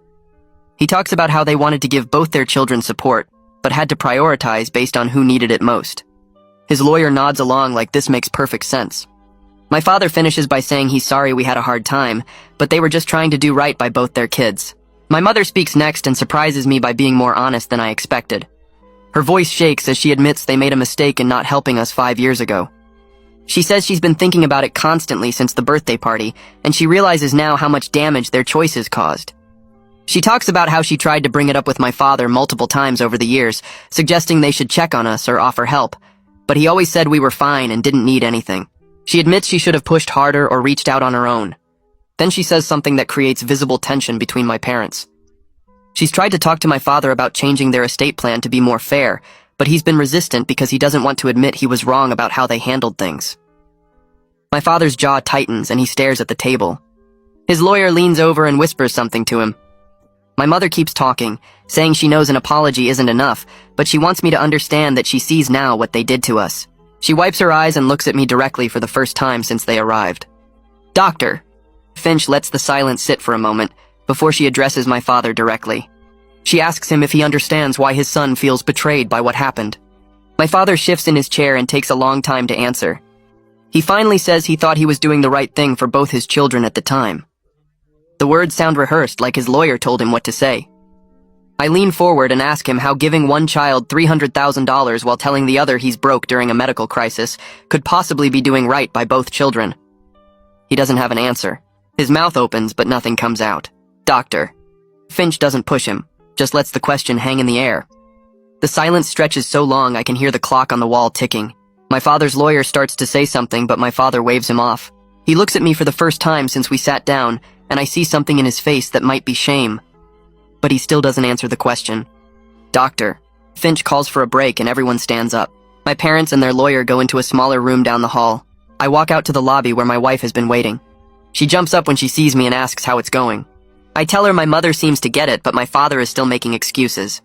He talks about how they wanted to give both their children support, but had to prioritize based on who needed it most. His lawyer nods along like this makes perfect sense. My father finishes by saying he's sorry we had a hard time, but they were just trying to do right by both their kids. My mother speaks next and surprises me by being more honest than I expected. Her voice shakes as she admits they made a mistake in not helping us 5 years ago. She says she's been thinking about it constantly since the birthday party, and she realizes now how much damage their choices caused. She talks about how she tried to bring it up with my father multiple times over the years, suggesting they should check on us or offer help, but he always said we were fine and didn't need anything. She admits she should have pushed harder or reached out on her own. Then she says something that creates visible tension between my parents. She's tried to talk to my father about changing their estate plan to be more fair, but he's been resistant because he doesn't want to admit he was wrong about how they handled things. My father's jaw tightens and he stares at the table. His lawyer leans over and whispers something to him. My mother keeps talking, saying she knows an apology isn't enough, but she wants me to understand that she sees now what they did to us. She wipes her eyes and looks at me directly for the first time since they arrived. Doctor. Finch lets the silence sit for a moment before she addresses my father directly. She asks him if he understands why his son feels betrayed by what happened. My father shifts in his chair and takes a long time to answer. He finally says he thought he was doing the right thing for both his children at the time. The words sound rehearsed like his lawyer told him what to say. I lean forward and ask him how giving one child $300,000 while telling the other he's broke during a medical crisis could possibly be doing right by both children. He doesn't have an answer. His mouth opens, but nothing comes out. Doctor. Finch doesn't push him, just lets the question hang in the air. The silence stretches so long I can hear the clock on the wall ticking. My father's lawyer starts to say something, but my father waves him off. He looks at me for the first time since we sat down, and I see something in his face that might be shame. But he still doesn't answer the question. Doctor. Finch calls for a break and everyone stands up. My parents and their lawyer go into a smaller room down the hall. I walk out to the lobby where my wife has been waiting. She jumps up when she sees me and asks how it's going. I tell her my mother seems to get it, but my father is still making excuses.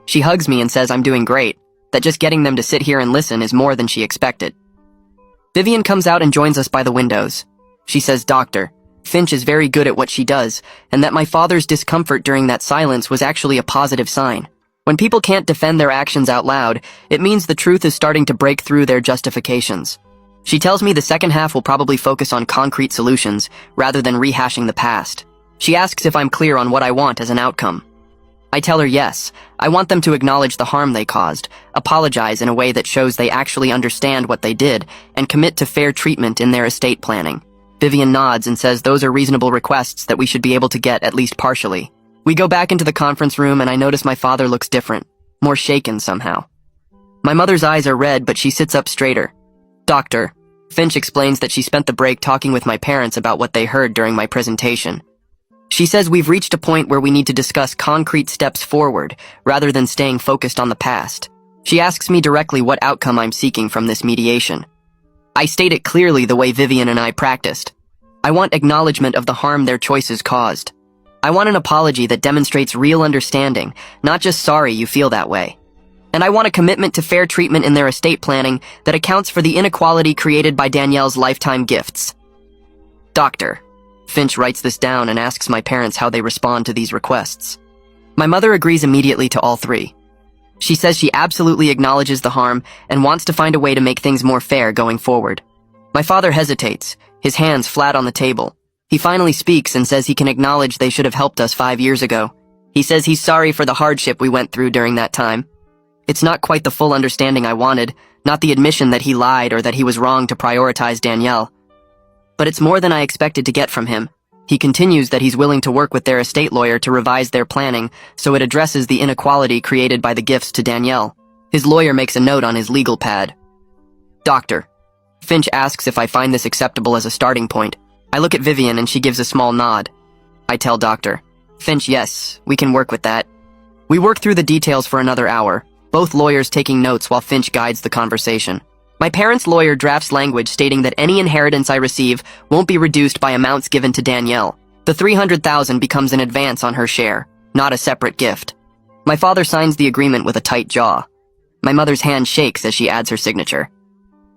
She hugs me and says I'm doing great, that just getting them to sit here and listen is more than she expected. Vivian comes out and joins us by the windows. She says, Doctor, Finch is very good at what she does, and that my father's discomfort during that silence was actually a positive sign. When people can't defend their actions out loud, it means the truth is starting to break through their justifications. She tells me the second half will probably focus on concrete solutions, rather than rehashing the past. She asks if I'm clear on what I want as an outcome. I tell her yes, I want them to acknowledge the harm they caused, apologize in a way that shows they actually understand what they did, and commit to fair treatment in their estate planning. Vivian nods and says those are reasonable requests that we should be able to get at least partially. We go back into the conference room and I notice my father looks different, more shaken somehow. My mother's eyes are red, but she sits up straighter. Doctor. Finch explains that she spent the break talking with my parents about what they heard during my presentation. She says we've reached a point where we need to discuss concrete steps forward, rather than staying focused on the past. She asks me directly what outcome I'm seeking from this mediation. I state it clearly the way Vivian and I practiced. I want acknowledgement of the harm their choices caused. I want an apology that demonstrates real understanding, not just sorry you feel that way. And I want a commitment to fair treatment in their estate planning that accounts for the inequality created by Danielle's lifetime gifts. Doctor. Finch writes this down and asks my parents how they respond to these requests. My mother agrees immediately to all three. She says she absolutely acknowledges the harm and wants to find a way to make things more fair going forward. My father hesitates, his hands flat on the table. He finally speaks and says he can acknowledge they should have helped us 5 years ago. He says he's sorry for the hardship we went through during that time. It's not quite the full understanding I wanted, not the admission that he lied or that he was wrong to prioritize Danielle. But it's more than I expected to get from him. He continues that he's willing to work with their estate lawyer to revise their planning so it addresses the inequality created by the gifts to Danielle. His lawyer makes a note on his legal pad. Doctor. Finch asks if I find this acceptable as a starting point. I look at Vivian and she gives a small nod. I tell Dr. Finch, yes, we can work with that. We work through the details for another hour, both lawyers taking notes while Finch guides the conversation. My parents' lawyer drafts language stating that any inheritance I receive won't be reduced by amounts given to Danielle. The $300,000 becomes an advance on her share, not a separate gift. My father signs the agreement with a tight jaw. My mother's hand shakes as she adds her signature.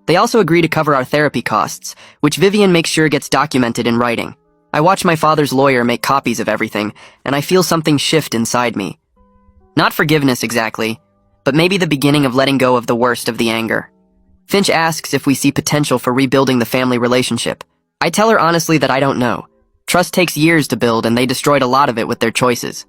They also agree to cover our therapy costs, which Vivian makes sure gets documented in writing. I watch my father's lawyer make copies of everything, and I feel something shift inside me. Not forgiveness exactly, but maybe the beginning of letting go of the worst of the anger. Finch asks if we see potential for rebuilding the family relationship. I tell her honestly that I don't know. Trust takes years to build, and they destroyed a lot of it with their choices.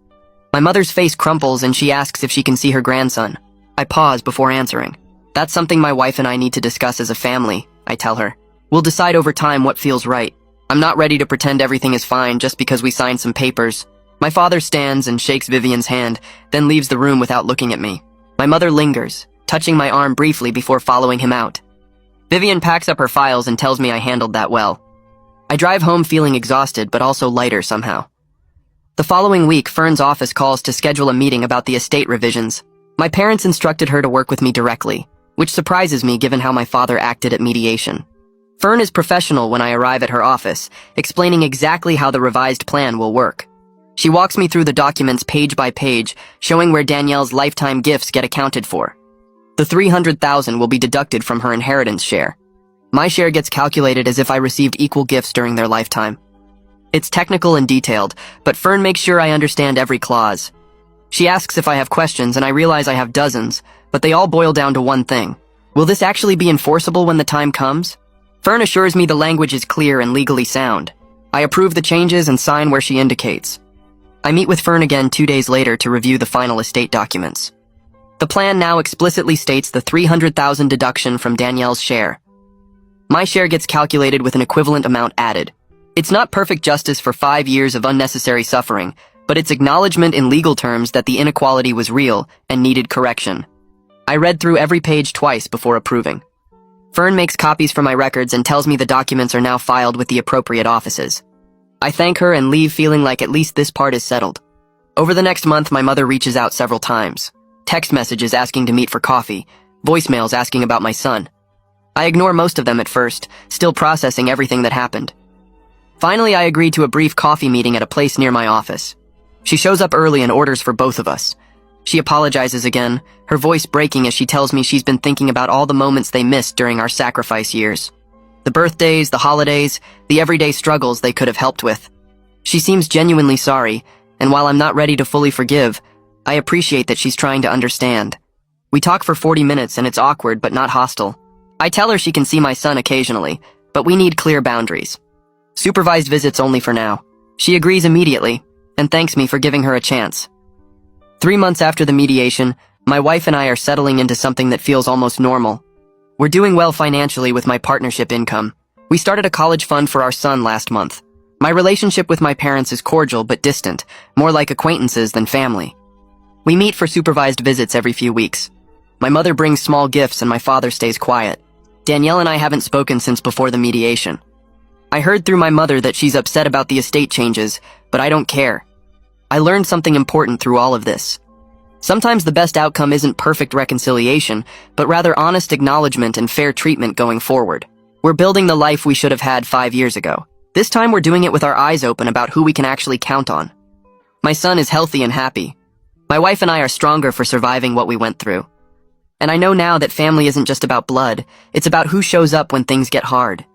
My mother's face crumples, and she asks if she can see her grandson. I pause before answering. That's something my wife and I need to discuss as a family, I tell her. We'll decide over time what feels right. I'm not ready to pretend everything is fine just because we signed some papers. My father stands and shakes Vivian's hand, then leaves the room without looking at me. My mother lingers, touching my arm briefly before following him out. Vivian packs up her files and tells me I handled that well. I drive home feeling exhausted but also lighter somehow. The following week, Fern's office calls to schedule a meeting about the estate revisions. My parents instructed her to work with me directly, which surprises me given how my father acted at mediation. Fern is professional when I arrive at her office, explaining exactly how the revised plan will work. She walks me through the documents page by page, showing where Danielle's lifetime gifts get accounted for. The $300,000 will be deducted from her inheritance share. My share gets calculated as if I received equal gifts during their lifetime. It's technical and detailed, but Fern makes sure I understand every clause. She asks if I have questions, and I realize I have dozens, but they all boil down to one thing. Will this actually be enforceable when the time comes? Fern assures me the language is clear and legally sound. I approve the changes and sign where she indicates. I meet with Fern again 2 days later to review the final estate documents. The plan now explicitly states the $300,000 deduction from Danielle's share. My share gets calculated with an equivalent amount added. It's not perfect justice for 5 years of unnecessary suffering, but it's acknowledgement in legal terms that the inequality was real and needed correction. I read through every page twice before approving. Fern makes copies for my records and tells me the documents are now filed with the appropriate offices. I thank her and leave feeling like at least this part is settled. Over the next month, my mother reaches out several times. Text messages asking to meet for coffee, voicemails asking about my son. I ignore most of them at first, still processing everything that happened. Finally, I agreed to a brief coffee meeting at a place near my office. She shows up early and orders for both of us. She apologizes again, her voice breaking as she tells me she's been thinking about all the moments they missed during our sacrifice years. The birthdays, the holidays, the everyday struggles they could have helped with. She seems genuinely sorry, and while I'm not ready to fully forgive, I appreciate that she's trying to understand. We talk for 40 minutes and it's awkward but not hostile. I tell her she can see my son occasionally, but we need clear boundaries. Supervised visits only for now. She agrees immediately, and thanks me for giving her a chance. 3 months after the mediation, my wife and I are settling into something that feels almost normal. We're doing well financially with my partnership income. We started a college fund for our son last month. My relationship with my parents is cordial but distant, more like acquaintances than family. We meet for supervised visits every few weeks. My mother brings small gifts and my father stays quiet. Danielle and I haven't spoken since before the mediation. I heard through my mother that she's upset about the estate changes, but I don't care. I learned something important through all of this. Sometimes the best outcome isn't perfect reconciliation, but rather honest acknowledgement and fair treatment going forward. We're building the life we should have had 5 years ago. This time we're doing it with our eyes open about who we can actually count on. My son is healthy and happy. My wife and I are stronger for surviving what we went through. And I know now that family isn't just about blood, it's about who shows up when things get hard.